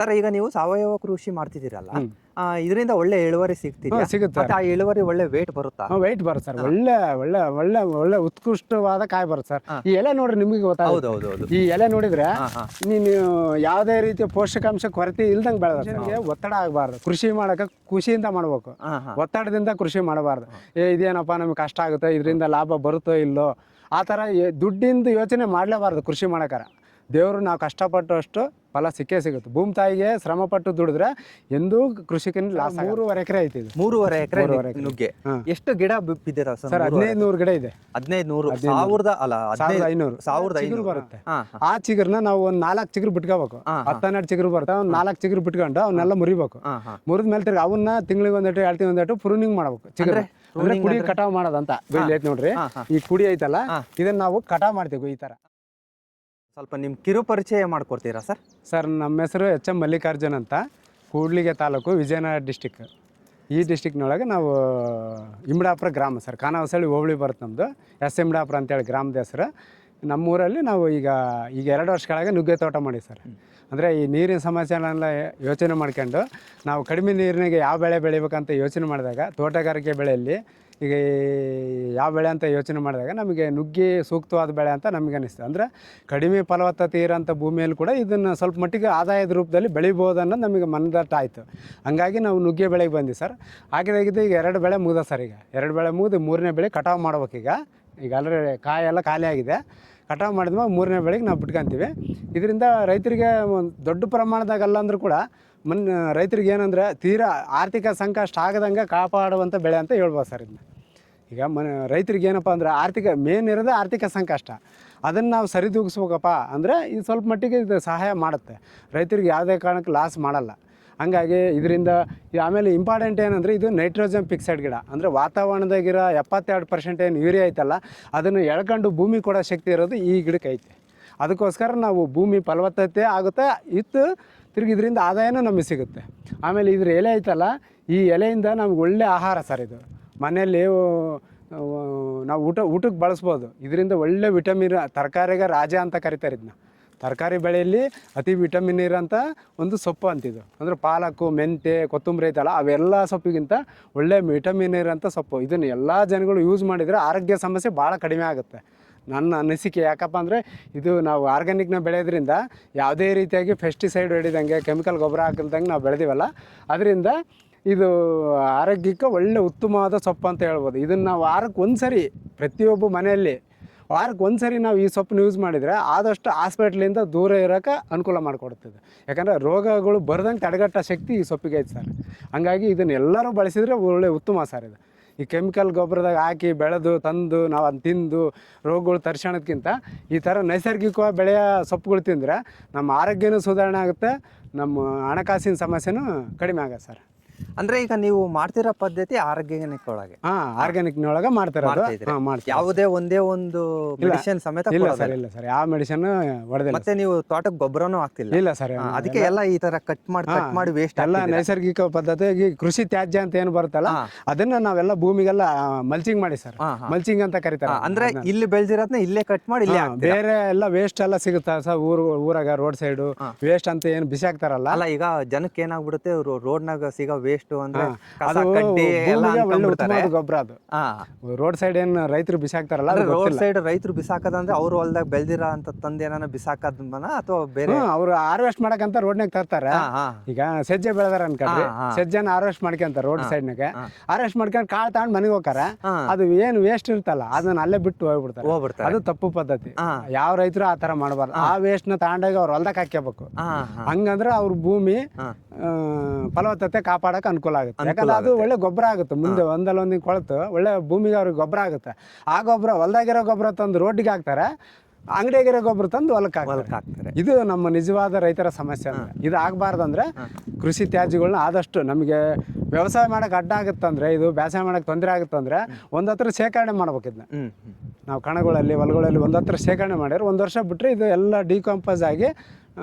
Sir ಈಗ ನೀವು ಸಾವಯವ ಕೃಷಿ ಮಾಡ್ತಿದ್ದೀರಲ್ಲ, ಇದರಿಂದ ಒಳ್ಳೆ ಇಳುವರಿ ಸಿಗ್ತಿದೆ. ಸಿಗುತ್ತೆ ಮತ್ತೆ ಆ ಇಳುವರಿ ಒಳ್ಳೆ ವೇಟ್ ಬರುತ್ತಾ? ವೆಯ್ಟ್ ಬರುತ್ತೆ ಸರ್. ಒಳ್ಳೆ ಒಳ್ಳೆ ಒಳ್ಳೆ ಒಳ್ಳೆ ಉತ್ಕೃಷ್ಟವಾದ ಕಾಯಿ ಬರುತ್ತೆ ಸರ್. ಈ ಎಲೆ ನೋಡ್ರಿ ನಿಮಗೆ ಗೊತ್ತಾಗುತ್ತೆ. ಹೌದು. ಈ ಎಲೆ ನೋಡಿದ್ರೆ ನೀನು ಯಾವುದೇ ರೀತಿಯ ಪೋಷಕಾಂಶ ಕೊರತೆ ಇಲ್ದಂಗೆ ಬೆಳೆದ. ಒತ್ತಡ ಆಗಬಾರ್ದು. ಕೃಷಿ ಮಾಡಕ್ಕೆ ಖುಷಿಯಿಂದ ಮಾಡ್ಬೇಕು, ಒತ್ತಡದಿಂದ ಕೃಷಿ ಮಾಡಬಾರ್ದು. ಇದೇನಪ್ಪ ನಮ್ಗೆ ಕಷ್ಟ ಆಗುತ್ತೆ, ಇದರಿಂದ ಲಾಭ ಬರುತ್ತೋ ಇಲ್ಲೋ ಆ ಥರ ದುಡ್ಡಿಂದ ಯೋಚನೆ ಮಾಡಲೇಬಾರ್ದು. ಕೃಷಿ ಮಾಡಕ್ಕಾರ ದೇವರು ನಾವು ಕಷ್ಟಪಟ್ಟಷ್ಟು ಫಲ ಸಿಕ್ಕೇ ಸಿಗುತ್ತೆ. ಭೂಮಿ ತಾಯಿಗೆ ಶ್ರಮ ಪಟ್ಟು ದುಡಿದ್ರೆ ಎಂದೂ ಕೃಷಿಕನ ಲಾಸ್. 3.5 ಎಕರೆ ಐತಿ ಇದು. 3.5 ಎಕರೆ ನುಗ್ಗೆ. ಎಷ್ಟು ಗಿಡ ಬಿದ್ದಿರ ಸರ್? 1500 ಗಿಡ ಇದೆ. 1500 ಅಲ್ಲ 1500 ಚಿಗುರು ಬರುತ್ತೆ. ಆ ಚಿಗುರ್ನ ನಾವು ಒಂದ್ 4 ಚಿಗುರು ಬಿಟ್ಕೋಬೇಕು. 12 ಚಿಗುರು ಬರುತ್ತೆ. ಒಂದ್ 4 ಚಿಗುರು ಬಿಟ್ಕೊಂಡು ಅವನ್ನೆಲ್ಲ ಮುರಿಬೇಕು. ಮುರಿದ ಮೇಲೆ ತಿರ್ಗಿ ಅವನ್ನ ತಿಂಗಳಿಗೆ ಒಂದೇಟು 2 ತಿಂಗಳು ಒಂದೇಟು ಪ್ರೂನಿಂಗ್ ಮಾಡ್ಬೇಕು. ಚಿಗುರು ಅಂದ್ರೆ ಕುಡಿ ಕಟಾವ್ ಮಾಡೋದಂತ ಐತಿ ನೋಡ್ರಿ. ಈ ಕುಡಿ ಐತಲ್ಲ, ಇದನ್ನ ನಾವು ಕಟಾವ್ ಮಾಡ್ತೀವಿ ಈ ತರ. ಸ್ವಲ್ಪ ನಿಮ್ ಕಿರು ಪರಿಚಯ ಮಾಡ್ಕೊಡ್ತೀರಾ ಸರ್? ಸರ್, ನಮ್ಮ ಹೆಸರು ಎಚ್.ಎಂ. ಮಲ್ಲಿಕಾರ್ಜುನ್ ಅಂತ, ಕೂಡ್ಲಿಗೆ ತಾಲೂಕು, ವಿಜಯನಗರ ಡಿಸ್ಟಿಕ್. ಈ ಡಿಸ್ಟಿಕ್ನೊಳಗೆ ನಾವು ಇಮ್ಡಾಪುರ ಗ್ರಾಮ ಸರ್. ಖಾನಾವಸಳ್ಳಿ ಹೋಬಳಿ ಬರುತ್ತೆ ನಮ್ಮದು. ಇಮ್ಡಾಪುರ ಅಂತೇಳಿ ಗ್ರಾಮದ ಹೆಸರು. ನಮ್ಮೂರಲ್ಲಿ ನಾವು ಈಗ 2 ವರ್ಷಗಳಾಗಿ ನುಗ್ಗೆ ತೋಟ ಮಾಡಿ ಸರ್. ಅಂದರೆ ಈ ನೀರಿನ ಸಮಸ್ಯೆಗಳನ್ನೆಲ್ಲ ಯೋಚನೆ ಮಾಡ್ಕೊಂಡು ನಾವು ಕಡಿಮೆ ನೀರಿನಾಗೆ ಯಾವ ಬೆಳೆ ಬೆಳಿಬೇಕಂತ ಯೋಚನೆ ಮಾಡಿದಾಗ, ತೋಟಗಾರಿಕೆ ಬೆಳೆಯಲ್ಲಿ ಈಗ ಯಾವ ಬೆಳೆ ಅಂತ ಯೋಚನೆ ಮಾಡಿದಾಗ ನಮಗೆ ನುಗ್ಗೆ ಸೂಕ್ತವಾದ ಬೆಳೆ ಅಂತ ನಮಗೆ ಅನ್ನಿಸ್ತದೆ. ಅಂದರೆ ಕಡಿಮೆ ಫಲವತ್ತತೆ ಇರೋಂಥ ಭೂಮಿಯಲ್ಲಿ ಕೂಡ ಇದನ್ನು ಸ್ವಲ್ಪ ಮಟ್ಟಿಗೆ ಆದಾಯದ ರೂಪದಲ್ಲಿ ಬೆಳಿಬೋದು ಅನ್ನೋದು ನಮಗೆ ಮನದಟ್ಟ ಆಯಿತು. ಹಂಗಾಗಿ ನಾವು ನುಗ್ಗೆ ಬೆಳೆಗೆ ಬಂದ್ವಿ ಸರ್. ಹಾಕಿದಾಗಿದ್ದು ಈಗ 2 ಬೆಳೆ ಮುಗಿದ ಸರ್. ಈಗ 2 ಬೆಳೆ ಮುಗಿದು 3ನೇ ಬೆಳೆ ಕಟಾವು ಮಾಡ್ಬೇಕೀಗ. ಈಗ ಆಲ್ರೆಡಿ ಕಾಯೆಲ್ಲ ಖಾಲಿ ಆಗಿದೆ. ಕಟಾವು ಮಾಡಿದ್ಮೇಲೆ 3ನೇ ಬೆಳೆಗೆ ನಾವು ಬಿಟ್ಕೊತೀವಿ. ಇದರಿಂದ ರೈತರಿಗೆ ಒಂದು ದೊಡ್ಡ ಪ್ರಮಾಣದಾಗಲ್ಲ ಅಂದರೂ ಕೂಡ ರೈತರಿಗೆ ಏನಂದರೆ ತೀರಾ ಆರ್ಥಿಕ ಸಂಕಷ್ಟ ಆಗದಂಗೆ ಕಾಪಾಡುವಂಥ ಬೆಳೆ ಅಂತ ಹೇಳ್ಬೋದು ಸರ್ ಇದನ್ನ. ಈಗ ರೈತರಿಗೆ ಏನಪ್ಪ ಅಂದರೆ ಮೇನ್ ಇರೋದು ಆರ್ಥಿಕ ಸಂಕಷ್ಟ. ಅದನ್ನು ನಾವು ಸರಿದೂಗಿಸ್ಬೇಕಪ್ಪ ಅಂದರೆ ಇದು ಸ್ವಲ್ಪ ಮಟ್ಟಿಗೆ ಇದು ಸಹಾಯ ಮಾಡುತ್ತೆ. ರೈತರಿಗೆ ಯಾವುದೇ ಕಾರಣಕ್ಕೆ ಲಾಸ್ ಮಾಡಲ್ಲ. ಹಂಗಾಗಿ ಇದರಿಂದ ಆಮೇಲೆ ಇಂಪಾರ್ಟೆಂಟ್ ಏನಂದರೆ ಇದು ನೈಟ್ರೋಜನ್ ಫಿಕ್ಸೆಡ್ ಗಿಡ. ಅಂದರೆ ವಾತಾವರಣದಾಗಿರೋ 72% ಏನು ಯೂರಿಯಾ ಐತಲ್ಲ, ಅದನ್ನು ಎಳ್ಕೊಂಡು ಭೂಮಿ ಕೊಡೋ ಶಕ್ತಿ ಇರೋದು ಈ ಗಿಡಕ್ಕೆ ಐತೆ. ಅದಕ್ಕೋಸ್ಕರ ನಾವು ಭೂಮಿ ಫಲವತ್ತತೆ ಆಗುತ್ತೆ, ತಿರುಗಿ ಇದರಿಂದ ಆದಾಯನೂ ನಮಗೆ ಸಿಗುತ್ತೆ. ಆಮೇಲೆ ಇದ್ರ ಎಲೆ ಐತಲ್ಲ, ಈ ಎಲೆಯಿಂದ ನಮ್ಗೆ ಒಳ್ಳೆ ಆಹಾರ ಸರ್. ಇದು ಮನೆಯಲ್ಲಿ ನಾವು ಊಟಕ್ಕೆ ಬಳಸ್ಬೋದು. ಇದರಿಂದ ಒಳ್ಳೆ ವಿಟಮಿನ್, ತರಕಾರಿಗೆ ರಾಜ ಅಂತ ಕರಿತಾರೆ ಇದನ್ನ. ತರಕಾರಿ ಬೆಳೆಯಲ್ಲಿ ಅತಿ ವಿಟಮಿನ್ ಇರೋಂಥ ಒಂದು ಸೊಪ್ಪು ಅಂತಿದ್ದು. ಅಂದರೆ ಪಾಲಕ್ಕು, ಮೆಂತೆ, ಕೊತ್ತಂಬರಿ ಐತಲ್ಲ, ಅವೆಲ್ಲ ಸೊಪ್ಪಿಗಿಂತ ಒಳ್ಳೆ ವಿಟಮಿನ್ ಇರೋಂಥ ಸೊಪ್ಪು. ಇದನ್ನು ಎಲ್ಲ ಜನಗಳು ಯೂಸ್ ಮಾಡಿದರೆ ಆರೋಗ್ಯ ಸಮಸ್ಯೆ ಭಾಳ ಕಡಿಮೆ ಆಗುತ್ತೆ ನನ್ನ ಅನಿಸಿಕೆ. ಯಾಕಪ್ಪ ಅಂದರೆ ಇದು ನಾವು ಆರ್ಗ್ಯಾನಿಕ್ನ ಬೆಳೆಯೋದ್ರಿಂದ ಯಾವುದೇ ರೀತಿಯಾಗಿ ಪೆಸ್ಟಿಸೈಡ್ ಹೊಡಿದಂಗೆ, ಕೆಮಿಕಲ್ ಗೊಬ್ಬರ ಹಾಕಿಲ್ದಂಗೆ ನಾವು ಬೆಳೆದೀವಲ್ಲ, ಅದರಿಂದ ಇದು ಆರೋಗ್ಯಕ್ಕೆ ಒಳ್ಳೆ ಉತ್ತಮವಾದ ಸೊಪ್ಪು ಅಂತ ಹೇಳ್ಬೋದು. ಇದನ್ನು ನಾವು ವಾರಕ್ಕೆ 1 ಸರಿ, ಪ್ರತಿಯೊಬ್ಬ ಮನೆಯಲ್ಲಿ ವಾರಕ್ಕೆ 1 ಸರಿ ನಾವು ಈ ಸೊಪ್ಪನ್ನ ಯೂಸ್ ಮಾಡಿದರೆ ಆದಷ್ಟು ಹಾಸ್ಪಿಟ್ಲಿಂದ ದೂರ ಇರೋಕ್ಕೆ ಅನುಕೂಲ ಮಾಡಿಕೊಡ್ತದೆ. ಯಾಕಂದರೆ ರೋಗಗಳು ಬರ್ದಂಗೆ ತಡೆಗಟ್ಟೋ ಶಕ್ತಿ ಈ ಸೊಪ್ಪಿಗೆ ಐತೆ ಸರ್. ಹಂಗಾಗಿ ಇದನ್ನು ಎಲ್ಲರೂ ಬಳಸಿದರೆ ಒಳ್ಳೆ ಉತ್ತಮ ಸರ್. ಇದು ಈ ಕೆಮಿಕಲ್ ಗೊಬ್ಬರದಾಗ ಹಾಕಿ ಬೆಳೆದು ತಂದು ನಾವು ಅದನ್ನು ತಿಂದು ರೋಗಗಳು ತರಿಸೋಣಕ್ಕಿಂತ ಈ ಥರ ನೈಸರ್ಗಿಕವಾಗಿ ಬೆಳೆಯೋ ಸೊಪ್ಪುಗಳು ತಿಂದರೆ ನಮ್ಮ ಆರೋಗ್ಯನೂ ಸುಧಾರಣೆ ಆಗುತ್ತೆ, ನಮ್ಮ ಹಣಕಾಸಿನ ಸಮಸ್ಯೆನೂ ಕಡಿಮೆ ಆಗುತ್ತೆ ಸರ್. ಅಂದ್ರೆ ಈಗ ನೀವು ಮಾಡ್ತಿರೋ ಪದ್ಧತಿ ಆರ್ಗ್ಯಾನಿಕ್ ಒಳಗೆ? ಆರ್ಗ್ಯಾನಿಕ್ನೊಳಗೆ ಯಾವುದೇ ಒಂದೇ ಒಂದು ಮೆಡಿಸಿನ್ ಸಮೇತ ಇಲ್ಲ ಸರ್. ಇಲ್ಲ ಸರ್, ಯಾವ ಮೆಡಿಸಿನ್ ಹೊಡೆದಿಲ್ಲ. ಮತ್ತೆ ನೀವು ತೋಟಕ್ಕೆ ಗೊಬ್ಬರನೂ ಹಾಕ್ತಿಲ್ಲ? ಇಲ್ಲ ಸರ್. ಅದಕ್ಕೆ ಎಲ್ಲ ಈ ತರ ಕಟ್ ಮಾಡಿ ವೇಸ್ಟ್ ಎಲ್ಲ ನೈಸರ್ಗಿಕ ಪದ್ಧತಿ. ಕೃಷಿ ತ್ಯಾಜ್ಯ ಅಂತ ಏನು ಬರುತ್ತಲ್ಲ, ಅದನ್ನ ನಾವೆಲ್ಲ ಭೂಮಿಗೆಲ್ಲ ಮಲ್ಚಿಂಗ್ ಮಾಡಿ ಸರ್. ಮಲ್ಚಿಂಗ್ ಅಂತ ಕರೀತಾರೆ. ಅಂದ್ರೆ ಇಲ್ಲಿ ಬೆಳೆದಿರೋದನ್ನ ಇಲ್ಲೇ ಕಟ್ ಮಾಡಿ ಇಲ್ಲೇ ಬೇರೆ ಎಲ್ಲ ವೇಸ್ಟ್ ಎಲ್ಲ ಸಿಗುತ್ತಾ ಸರ್ ಊರಾಗ, ರೋಡ್ ಸೈಡ್ ವೇಸ್ಟ್ ಅಂತ ಏನು ಬಿಸಿ ಹಾಕ್ತಾರಲ್ಲ. ಅಲ್ಲ, ಈಗ ಜನಕ್ಕೆ ಏನಾಗ್ಬಿಡುತ್ತೆ, ರೋಡ್ನಾಗ ಸಿಗೋ ವೇಸ್ಟ್ ಅಂದ್ರೆ ಅದು ಗೊಬ್ಬರ. ಅದು ರೋಡ್ ಸೈಡ್ ಏನ್ ರೈತರು ಬಿಸಾಕ್ತಾರಲ್ಲ, ರೋಡ್ ಸೈಡ್ ರೈತರು ಬಿಸಾಕದಂದ್ರೆ ಅವ್ರು ಹೊಲ್ದಾಗ ಬೆಳ್ದಿರ ಅಂತ ತಂದ ಏನಾನ ಬಿಸಾಕದನ ಅಥವಾ ಬೇರೆ ಅವ್ರು ಹಾರ್ವೆಸ್ಟ್ ಮಾಡಕಂತ ರೋಡ್ನಾಗ ತರ್ತಾರೆ. ಈಗ ಸಜ್ಜೆ ಬೆಳೆದಾರ ಅನ್ಕೊಂಡ್ರಿ, ಸಜ್ಜೆನ ಹಾರ್ವೆಸ್ಟ್ ಮಾಡ್ಕೊಂತಾರೆ ರೋಡ್ ಸೈಡ್ನಾಗ. ಹಾರ್ವೆಸ್ಟ್ ಮಾಡ್ಕೊಂಡು ಕಾಳು ತಗೊಂಡ್ ಮನೆಗೆ ಹೋಗ್ತಾರೆ. ಅದು ಏನ್ ವೇಸ್ಟ್ ಇರ್ತಲ್ಲ ಅದನ್ನ ಅಲ್ಲೇ ಬಿಟ್ಟು ಹೋಗ್ಬಿಡ್ತಾರೆ. ಅದು ತಪ್ಪು ಪದ್ಧತಿ. ಯಾವ ರೈತರು ಆ ತರ ಮಾಡಬಾರ್ದು. ಆ ವೇಸ್ಟ್ ನ ತಗೊಂಡಾಗ ಅವ್ರು ಹೊಲ್ದಾಗ ಹಾಕ್ಯಬೇಕು. ಹಂಗಂದ್ರೆ ಅವ್ರ ಭೂಮಿ ಫಲವತ್ತತೆ ಕಾಪಾಡಕ್ಕೆ ಅನುಕೂಲ ಆಗುತ್ತೆ. ಯಾಕಂದ್ರೆ ಅದು ಒಳ್ಳೆ ಗೊಬ್ಬರ ಆಗುತ್ತೆ. ಮುಂದೆ ಒಂದೊಂದು ಕೊಳತು ಒಳ್ಳೆ ಭೂಮಿಗೆ ಅವ್ರಿಗೆ ಗೊಬ್ಬರ ಆಗುತ್ತೆ. ಆ ಗೊಬ್ಬರ ಹೊಲ್ದಾಗಿರೋ ಗೊಬ್ಬರ ತಂದು ರೋಡ್ಗೆ ಹಾಕ್ತಾರೆ, ಅಂಗಡಿಯಾಗಿರೋ ಗೊಬ್ಬರ ತಂದು ಹೊಲಕ್ಕೆ ಹಾಕ್ತಾರೆ. ಇದು ನಮ್ಮ ನಿಜವಾದ ರೈತರ ಸಮಸ್ಯೆ. ಅಂದ್ರೆ ಇದು ಆಗಬಾರ್ದಂದ್ರೆ ಕೃಷಿ ತ್ಯಾಜ್ಯಗಳನ್ನ ಆದಷ್ಟು, ನಮಗೆ ವ್ಯವಸಾಯ ಮಾಡಕ್ಕೆ ಅಡ್ಡ ಆಗುತ್ತಂದ್ರೆ, ಇದು ಬೇಸಾಯ ಮಾಡಕ್ಕೆ ತೊಂದರೆ ಆಗುತ್ತಂದ್ರೆ ಒಂದತ್ರ ಶೇಖರಣೆ ಮಾಡ್ಬೇಕು. ಇದನ್ನ ನಾವು ಕಣಗಳಲ್ಲಿ, ಹೊಲಗಳಲ್ಲಿ ಒಂದತ್ರ ಶೇಖರಣೆ ಮಾಡಿದ್ರೆ 1 ವರ್ಷ ಬಿಟ್ಟರೆ ಇದು ಎಲ್ಲ ಡಿಕಂಪೋಸ್ ಆಗಿ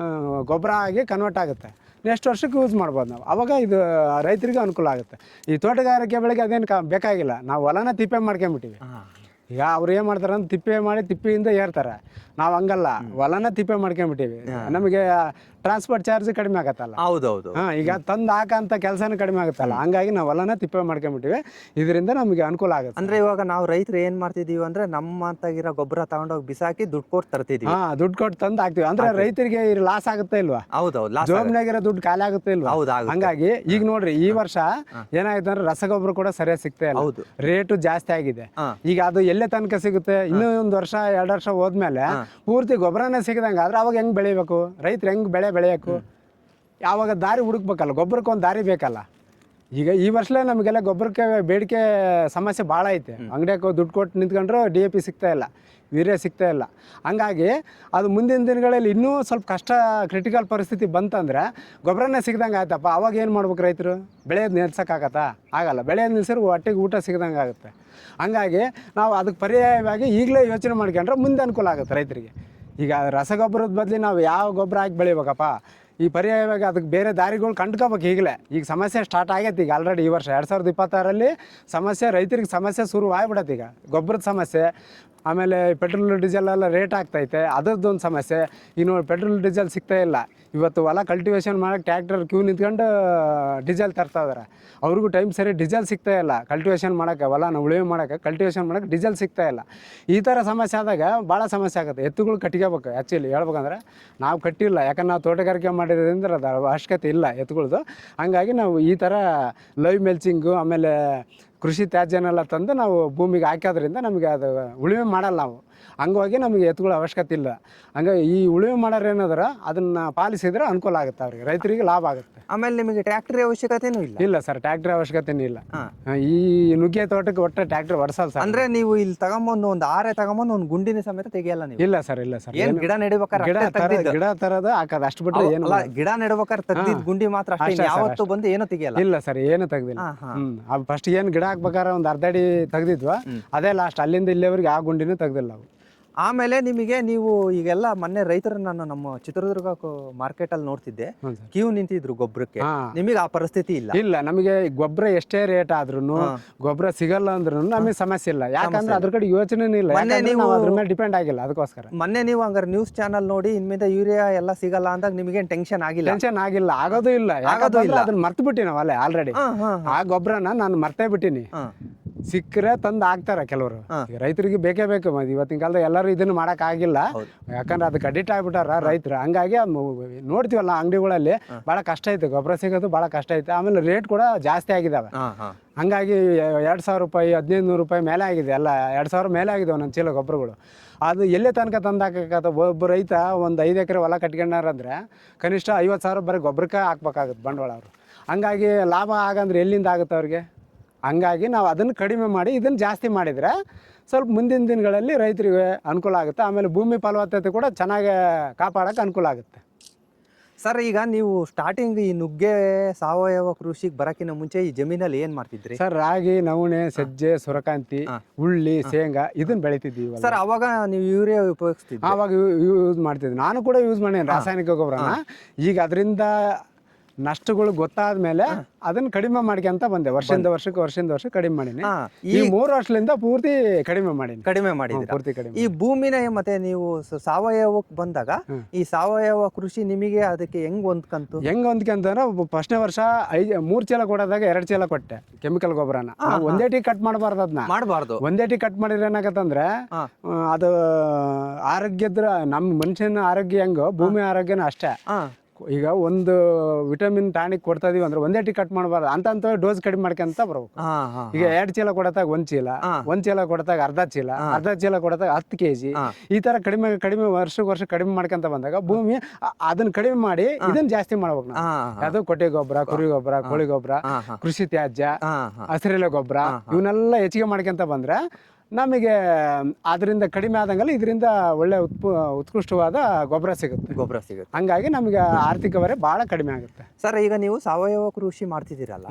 ಗೊಬ್ಬರ ಆಗಿ ಕನ್ವರ್ಟ್ ಆಗುತ್ತೆ. ನೆಕ್ಸ್ಟ್ ವರ್ಷಕ್ಕೆ ಯೂಸ್ ಮಾಡ್ಬೋದು ನಾವು. ಅವಾಗ ಇದು ರೈತರಿಗೆ ಅನುಕೂಲ ಆಗುತ್ತೆ. ಈ ತೋಟಗಾರಿಕೆ ಬೆಳೆಗೆ ಅದೇನು ಬೇಕಾಗಿಲ್ಲ. ನಾವು ಹೊಲನ ತಿಪ್ಪೆ ಮಾಡ್ಕೊಂಬಿಟ್ಟಿವಿ. ಈಗ ಅವ್ರು ಏನು ಮಾಡ್ತಾರೆ ಅಂದ್ರೆ ತಿಪ್ಪೆ ಮಾಡಿ ತಿಪ್ಪೆಯಿಂದ ಏರ್ತಾರೆ. ನಾವು ಹಂಗಲ್ಲ, ಹೊಲನ ತಿಪ್ಪೆ ಮಾಡ್ಕೊಂಬಿಟ್ಟಿವಿ. ನಮಗೆ ಟ್ರಾನ್ಸ್ಪೋರ್ಟ್ ಚಾರ್ಜ್ ಕಡಿಮೆ ಆಗತ್ತಲ್ಲ. ಹೌದೌದು. ಈಗ ತಂದು ಹಾಕಂತ ಕೆಲಸನೂ ಕಡಿಮೆ ಆಗುತ್ತಲ್ಲ, ಹಂಗಾಗಿ ನಾವು ಹೊಲನ ತಿಪ್ಪೆ ಮಾಡ್ಕೊಂಬಿಟ್ಟಿವಿ. ಇದರಿಂದ ನಮಗೆ ಅನುಕೂಲ ಆಗುತ್ತೆ. ಅಂದ್ರೆ ಇವಾಗ ನಾವು ರೈತರು ಏನ್ ಮಾಡ್ತಿದೀವಿ ಅಂದ್ರೆ ನಮ್ಮಂತಾಗಿರೋ ಗೊಬ್ಬರ ತಗೊಂಡೋಗಿ ಬಿಸಾಕಿ ದುಡ್ಡು ಕೊಟ್ಟು ತರ್ತಿದೀವಿ. ದುಡ್ಡು ಕೊಟ್ಟು ತಂದು ಹಾಕ್ತಿವಿ. ಅಂದ್ರೆ ರೈತರಿಗೆ ಲಾಸ್ ಆಗುತ್ತೆ ಇಲ್ವಾ? ಹೌದೌದು. ಜೋಬ್ನಾಗಿರೋ ದುಡ್ಡು ಖಾಲಿ ಆಗುತ್ತೆ ಇಲ್ವಾ? ಹಂಗಾಗಿ ಈಗ ನೋಡ್ರಿ, ಈ ವರ್ಷ ಏನಾಯ್ತು ಅಂದ್ರೆ ರಸಗೊಬ್ಬರ ಕೂಡ ಸರಿಯಾಗಿ ಸಿಗ್ತಾ ಇಲ್ಲ, ರೇಟು ಜಾಸ್ತಿ ಆಗಿದೆ. ಈಗ ಅದು ಎಲ್ಲೇ ತನಕ ಸಿಗುತ್ತೆ? ಇನ್ನೂ 1 ವರ್ಷ 2 ವರ್ಷ ಹೋದ್ಮೇಲೆ ಪೂರ್ತಿ ಗೊಬ್ಬರನೇ ಸಿಗದಂಗೆ ಆದ್ರೆ ಅವಾಗ ಹೆಂಗ್ ಬೆಳಿಬೇಕು? ರೈತರು ಹೆಂಗ್ ಬೆಳೆಯಬೇಕು? ಯಾವಾಗ ದಾರಿ ಹುಡುಕ್ಬೇಕಲ್ಲ, ಗೊಬ್ಬರಕ್ಕೆ ಒಂದು ದಾರಿ ಬೇಕಲ್ಲ. ಈಗ ಈ ವರ್ಷಲೇ ನಮಗೆಲ್ಲ ಗೊಬ್ಬರಕ್ಕೆ ಬೇಡಿಕೆ ಸಮಸ್ಯೆ ಭಾಳ ಐತೆ. ಅಂಗಡಿಯಾಗ ದುಡ್ಡು ಕೊಟ್ಟು ನಿಂತ್ಕೊಂಡ್ರು DAP ಸಿಗ್ತಾ ಇಲ್ಲ, ವೀರ್ಯ ಸಿಗ್ತಾ ಇಲ್ಲ. ಹಂಗಾಗಿ ಅದು ಮುಂದಿನ ದಿನಗಳಲ್ಲಿ ಇನ್ನೂ ಸ್ವಲ್ಪ ಕಷ್ಟ, ಕ್ರಿಟಿಕಲ್ ಪರಿಸ್ಥಿತಿ ಬಂತಂದ್ರೆ ಗೊಬ್ಬರನೇ ಸಿಗ್ದಂಗೆ ಆಯ್ತಪ್ಪ. ಅವಾಗ ಏನು ಮಾಡ್ಬೇಕು ರೈತರು? ಬೆಳೆಯೋದು ನಿಲ್ಸೋಕ್ಕಾಗತ್ತಾ? ಆಗಲ್ಲ. ಬೆಳೆಯೋದು ನಿಲ್ಸಿದ್ರೆ ಹೊಟ್ಟೆಗೆ ಊಟ ಸಿಗ್ದಂಗೆ ಆಗುತ್ತೆ. ಹಂಗಾಗಿ ನಾವು ಅದಕ್ಕೆ ಪರ್ಯಾಯವಾಗಿ ಈಗಲೇ ಯೋಚನೆ ಮಾಡ್ಕೊಂಡ್ರೆ ಮುಂದೆ ಅನುಕೂಲ ಆಗುತ್ತೆ ರೈತರಿಗೆ. ಈಗ ರಸಗೊಬ್ಬರದ ಬದಲು ನಾವು ಯಾವ ಗೊಬ್ಬರ ಹಾಕಿ ಬೆಳಿಬೇಕಪ್ಪ? ಈ ಪರ್ಯಾಯವಾಗಿ ಅದಕ್ಕೆ ಬೇರೆ ದಾರಿಗಳು ಕಂಡ್ಕೋಬೇಕು ಈಗಲೇ. ಈಗ ಸಮಸ್ಯೆ ಸ್ಟಾರ್ಟ್ ಆಗೈತೆ ಈಗ ಆಲ್ರೆಡಿ. ಈ ವರ್ಷ 2026ರಲ್ಲಿ ಸಮಸ್ಯೆ, ರೈತರಿಗೆ ಸಮಸ್ಯೆ ಶುರು ಆಗ್ಬಿಡತ್ತೆ. ಈಗ ಗೊಬ್ಬರದ ಸಮಸ್ಯೆ, ಆಮೇಲೆ ಪೆಟ್ರೋಲ್ ಡೀಸೆಲ್ ಎಲ್ಲ ರೇಟ್ ಆಗ್ತೈತೆ, ಅದರದ್ದೊಂದು ಸಮಸ್ಯೆ. ಇನ್ನು ಪೆಟ್ರೋಲ್ ಡೀಸೆಲ್ ಸಿಗ್ತಾ ಇಲ್ಲ. ಇವತ್ತು ಹೊಲ ಕಲ್ಟಿವೇಷನ್ ಮಾಡೋಕ್ಕೆ ಟ್ರ್ಯಾಕ್ಟರ್ ಕ್ಯೂ ನಿಂತ್ಕೊಂಡು ಡೀಸೆಲ್ ತರ್ತಾ ಇದಾರೆ. ಅವ್ರಿಗೂ ಟೈಮ್ ಸರಿ ಡೀಸೆಲ್ ಸಿಗ್ತಾ ಇಲ್ಲ. ಕಲ್ಟಿವೇಷನ್ ಮಾಡೋಕ್ಕೆ, ಹೊಲನ ಉಳುಮೆ ಮಾಡೋಕ್ಕೆ, ಕಲ್ಟಿವೇಷನ್ ಮಾಡೋಕ್ಕೆ ಡೀಸೆಲ್ ಸಿಗ್ತಾ ಇಲ್ಲ. ಈ ಥರ ಸಮಸ್ಯೆ ಆದಾಗ ಭಾಳ ಸಮಸ್ಯೆ ಆಗುತ್ತೆ. ಎತ್ತುಗಳು ಕಟ್ಕೋಬೇಕು. ಆ್ಯಕ್ಚುಲಿ ಹೇಳ್ಬೇಕಂದ್ರೆ ನಾವು ಕಟ್ಟಿಲ್ಲ, ಯಾಕಂದ್ರೆ ನಾವು ತೋಟಗಾರಿಕೆ ಮಾಡಿರೋದ್ರಿಂದ ಅದು ಅವಶ್ಯಕತೆ ಇಲ್ಲ ಎತ್ತುಗಳದು. ಹಂಗಾಗಿ ನಾವು ಈ ಥರ ಲೈವ್ ಮೆಲ್ಚಿಂಗು, ಆಮೇಲೆ ಕೃಷಿ ತ್ಯಾಜ್ಯನೆಲ್ಲ ತಂದು ನಾವು ಭೂಮಿಗೆ ಹಾಕೋದ್ರಿಂದ ನಮಗೆ ಅದು ಉಳುಮೆ ಮಾಡಲ್ಲ ನಾವು. ಹಂಗಾಗಿ ನಮಗೆ ಎತ್ತುಗಳ ಅವಶ್ಯಕತೆ ಇಲ್ಲ. ಹಂಗಾಗಿ ಈ ಉಳುಮೆ ಮಾಡೋರು ಏನಾದ್ರೆ ಅದನ್ನು ಪಾಲಿಸಿದ್ರೆ ಅನುಕೂಲ ಆಗುತ್ತೆ, ಅವ್ರಿಗೆ ರೈತರಿಗೆ ಲಾಭ ಆಗುತ್ತೆ. ಆಮೇಲೆ ನಿಮಗೆ ಟ್ರ್ಯಾಕ್ಟರ್ ಅವಶ್ಯಕತೆನೂ ಇಲ್ಲ? ಇಲ್ಲ ಸರ್, ಟ್ರ್ಯಾಕ್ಟರ್ ಅವಶ್ಯಕತೆನೂ ಇಲ್ಲ. ಈ ನುಗ್ಗೆ ತೋಟಕ್ಕೆ ಒಟ್ಟು ಟ್ರ್ಯಾಕ್ಟರ್ ಹೊಡ್ಸಲ್ಲ ಸರ್. ಅಂದ್ರೆ ನೀವು ಇಲ್ಲಿ ತಗೊಂಬಂದು ಒಂದು ಆರೆ ತಗೊಂಬಂದು ಒಂದು ಗುಂಡಿನ ಸಮೇತ ತೆಗಿಯಲ್ಲ ನೀವು? ಇಲ್ಲ ಸರ್, ಇಲ್ಲ ಸರ್. ಏನ್ ಗಿಡ ನೆಡ್ಬೇಕಾದ್ರೆ ಗಿಡ ತರದು ಹಾಕೋದು ಅಷ್ಟು ಬಿಟ್ಟರೆ ಏನು? ಗಿಡ ನೆಡ್ಬೇಕಾದ್ರೆ ತೆಗ್ದಿದ್ ಗುಂಡಿ ಮಾತ್ರ ಅಷ್ಟೇ, ಯಾವತ್ತು ಬಂದು ಏನು ತೆಗಿಯಲ್ಲ? ಇಲ್ಲ ಸರ್, ಏನು ತೆಗ್ದಿಲ್ಲ. ಫಸ್ಟ್ ಏನು ಗಿಡ ಹಾಕ್ಬೇಕಾದ್ರೆ ಒಂದು ಅರ್ಧ ಅಡಿ ತೆಗ್ದಿದ್ವ, ಅದೇ ಲಾಸ್ಟ್. ಅಲ್ಲಿಂದ ಇಲ್ಲಿವರೆಗೆ ಆ ಗುಂಡಿನೂ ತೆಗ್ದಿಲ್ಲ ನಾವು. ಆಮೇಲೆ ನಿಮಗೆ ನೀವು ಈಗೆಲ್ಲ ಮೊನ್ನೆ ರೈತರು ನಾನು ನಮ್ಮ ಚಿತ್ರದುರ್ಗ ಮಾರ್ಕೆಟ್ ಅಲ್ಲಿ ನೋಡ್ತಿದ್ದೆ, ಕ್ಯೂ ನಿಂತಿದ್ರು ಗೊಬ್ಬರಕ್ಕೆ. ನಿಮಗೆ ಆ ಪರಿಸ್ಥಿತಿ ಇಲ್ಲ? ಇಲ್ಲ, ನಮಗೆ ಗೊಬ್ಬರ ಎಷ್ಟೇ ರೇಟ್ ಆದ್ರೂ ಗೊಬ್ಬರ ಸಿಗಲ್ಲ ಅಂದ್ರೂ ನಮಗೆ ಸಮಸ್ಯೆ ಇಲ್ಲ. ಯಾಕಂದ್ರೆ ಅದ್ರ ಕಡೆ ಯೋಚನೆ ಇಲ್ಲ, ನೀವು ಅದ್ರ ಮೇಲೆ ಡಿಪೆಂಡ್ ಆಗಿಲ್ಲ. ಅದಕ್ಕೋಸ್ಕರ ಮೊನ್ನೆ ನೀವು ಹಂಗಾರೆ ನ್ಯೂಸ್ ಚಾನಲ್ ನೋಡಿ ಇನ್ಮೇಲೆ ಯೂರಿಯಾ ಎಲ್ಲ ಸಿಗಲ್ಲ ಅಂದಾಗ ನಿಮಗೇನು ಟೆನ್ಷನ್ ಆಗಿಲ್ಲ? ಟೆನ್ಷನ್ ಆಗಿಲ್ಲ, ಆಗೋದು ಇಲ್ಲ. ಯಾಕಂದ್ರೆ ಅದನ್ನ ಮರ್ತು ಬಿಟ್ಟಿ ನಾವು ಅಲ್ಲೇ ಆಲ್ರೆಡಿ. ಆ ಗೊಬ್ಬರನ ನಾನು ಮರ್ತೇ ಬಿಟ್ಟಿನಿ. ಸಿಕ್ಕರೆ ತಂದು ಹಾಕ್ತಾರೆ ಕೆಲವರು. ರೈತರಿಗೆ ಬೇಕೇ ಬೇಕು. ಇವತ್ತಿನ ಕಾಲದ ಎಲ್ಲರೂ ಇದನ್ನು ಮಾಡಕ್ ಆಗಿಲ್ಲ, ಯಾಕಂದ್ರೆ ಅದಕ್ಕೆ ಅಡಿಕ್ಟ್ ಆಗ್ಬಿಟ್ಟಾರ ರೈತರು. ಹಂಗಾಗಿ ನೋಡ್ತೀವಲ್ಲ ಅಂಗಡಿಗಳಲ್ಲಿ ಭಾಳ ಕಷ್ಟ ಐತೆ, ಗೊಬ್ಬರ ಸಿಗೋದು ಭಾಳ ಕಷ್ಟ ಐತೆ. ಆಮೇಲೆ ರೇಟ್ ಕೂಡ ಜಾಸ್ತಿ ಆಗಿದಾವೆ. ಹಂಗಾಗಿ 2,000 ರೂಪಾಯಿ 1,500 ರೂಪಾಯಿ ಮೇಲೆ ಆಗಿದೆ ಎಲ್ಲ. 2,000 ಮೇಲೆ ಆಗಿದಾವೆ ನನ್ನ ಚೀಲ ಗೊಬ್ಬರಗಳು. ಅದು ಎಲ್ಲೇ ತನಕ ತಂದು ಹಾಕಕ್ಕೆ ಒಬ್ಬ ರೈತ ಒಂದು 5 ಎಕರೆ ಹೊಲ ಕಟ್ಕೊಂಡಾರಂದ್ರೆ ಕನಿಷ್ಠ 50,000 ಬರೀ ಗೊಬ್ಬರಕ್ಕೆ ಹಾಕ್ಬೇಕಾಗುತ್ತೆ ಬಂಡವಾಳ ಅವರು. ಹಂಗಾಗಿ ಲಾಭ ಆಗಂದ್ರೆ ಎಲ್ಲಿಂದ ಆಗುತ್ತೆ ಅವ್ರಿಗೆ? ಹಂಗಾಗಿ ನಾವು ಅದನ್ನು ಕಡಿಮೆ ಮಾಡಿ ಇದನ್ನು ಜಾಸ್ತಿ ಮಾಡಿದರೆ ಸ್ವಲ್ಪ ಮುಂದಿನ ದಿನಗಳಲ್ಲಿ ರೈತರಿಗೆ ಅನುಕೂಲ ಆಗುತ್ತೆ. ಆಮೇಲೆ ಭೂಮಿ ಫಲವತ್ತತೆ ಕೂಡ ಚೆನ್ನಾಗಿ ಕಾಪಾಡೋಕ್ಕೆ ಅನುಕೂಲ ಆಗುತ್ತೆ. ಸರ್, ಈಗ ನೀವು ಸ್ಟಾರ್ಟಿಂಗ್ ಈ ನುಗ್ಗೆ ಸಾವಯವ ಕೃಷಿಗೆ ಬರೋಕ್ಕಿಂತ ಮುಂಚೆ ಈ ಜಮೀನಲ್ಲಿ ಏನು ಮಾಡ್ತಿದ್ರಿ? ಸರ್, ರಾಗಿ, ನವಣೆ, ಸಜ್ಜೆ, ಸೂರ್ಯಕಾಂತಿ, ಉಳ್ಳಿ, ಶೇಂಗಾ ಇದನ್ನು ಬೆಳಿತಿದ್ವಿ. ಸರ್, ಅವಾಗ ನೀವು ಯೂರಿಯಾ ಉಪಯೋಗಿಸ್ತಿದ್ರಿ? ಆವಾಗ ಯೂಸ್ ಮಾಡ್ತಿದ್ವಿ. ನಾನು ಕೂಡ ಯೂಸ್ ಮಾಡೀನಿ ರಾಸಾಯನಿಕ ಗೊಬ್ಬರನ. ಈಗ ಅದರಿಂದ ನಷ್ಟಗಳು ಗೊತ್ತಾದ ಮೇಲೆ ಅದನ್ನ ಕಡಿಮೆ ಮಾಡ್ಕೊಂತ ಬಂದೆ. ವರ್ಷದಿಂದ ವರ್ಷಕ್ಕೆ ಕಡಿಮೆ ಮಾಡೀನಿ. ಈ 3 ವರ್ಷದಿಂದ ಪೂರ್ತಿ ಕಡಿಮೆ ಮಾಡಿದ್ದೀನಿ. ಪೂರ್ತಿ ಕಡಿಮೆ. ಈ ಭೂಮಿನ ಮತ್ತೆ ನೀವು ಸಾವಯವಕ್ಕೆ ಬಂದಾಗ ಈ ಸಾವಯವ ಕೃಷಿ ನಿಮಗೆ ಅದಕ್ಕೆ ಹೆಂಗ್ ಹೊಂದ್ಕಂತಂದ್ರೆ ಫಸ್ಟ್ನೇ ವರ್ಷ 3 ಚೀಲ ಕೊಡೋದಾಗ 2 ಚೀಲ ಕೊಟ್ಟೆ ಕೆಮಿಕಲ್ ಗೊಬ್ಬರನ. ಒಂದೇ ಟಿ ಕಟ್ ಮಾಡಬಾರ್ದು, ಅದನ್ನ ಮಾಡಬಾರ್ದು. ಒಂದೇ ಟಿ ಕಟ್ ಮಾಡಿದ್ರೆ ಏನಾಗತ್ತಂದ್ರೆ ಅದು ಆರೋಗ್ಯದ, ನಮ್ಮ ಮನುಷ್ಯನ ಆರೋಗ್ಯ ಹೆಂಗೋ ಭೂಮಿ ಆರೋಗ್ಯನ ಅಷ್ಟೇ. ಈಗ ಒಂದು ವಿಟಮಿನ್ ಟಾನಿಕ್ ಕೊಡ್ತಾ ಇದೀವಿ ಅಂದ್ರೆ ಒಂದೇ ಟಿ ಕಟ್ ಮಾಡಬಾರ್ದು. ಅಂತ ಡೋಸ್ ಕಡಿಮೆ ಮಾಡ್ಕೊಂತ ಬರ್ಬೇಕು. ಈಗ 2 ಚೀಲ ಕೊಡತಾಗ 1 ಚೀಲ, 1 ಚೀಲ ಕೊಡತಾಗ ಅರ್ಧ ಚೀಲ ಕೊಡತಾಗ 10 kg, ಈ ತರ ಕಡಿಮೆ ವರ್ಷ ಕಡಿಮೆ ಮಾಡ್ಕೊಂತ ಬಂದಾಗ ಭೂಮಿ ಅದನ್ನ ಕಡಿಮೆ ಮಾಡಿ ಇದನ್ನ ಜಾಸ್ತಿ ಮಾಡ್ಬೇಕು ನಾವು. ಅದು ಕೊಟ್ಟೆ ಗೊಬ್ಬರ, ಕುರಿ ಗೊಬ್ಬರ, ಕೋಳಿ ಗೊಬ್ಬರ, ಕೃಷಿ ತ್ಯಾಜ್ಯ, ಹಸಿರೆಲೆ ಗೊಬ್ಬರ ಇವನ್ನೆಲ್ಲ ಹೆಚ್ಚಿಗೆ ಮಾಡ್ಕೊಂತ ಬಂದ್ರೆ ನಮಗೆ ಅದರಿಂದ ಕಡಿಮೆ ಆದಂಗಲ್ಲ ಇದರಿಂದ ಒಳ್ಳೆ ಉತ್ಕೃಷ್ಟವಾದ ಗೊಬ್ಬರ ಸಿಗುತ್ತೆ. ಹಂಗಾಗಿ ನಮಗೆ ಆರ್ಥಿಕ ಹೊರೆ ಭಾಳ ಕಡಿಮೆ ಆಗುತ್ತೆ. ಸರ್, ಈಗ ನೀವು ಸಾವಯವ ಕೃಷಿ ಮಾಡ್ತಿದ್ದೀರಲ್ಲ,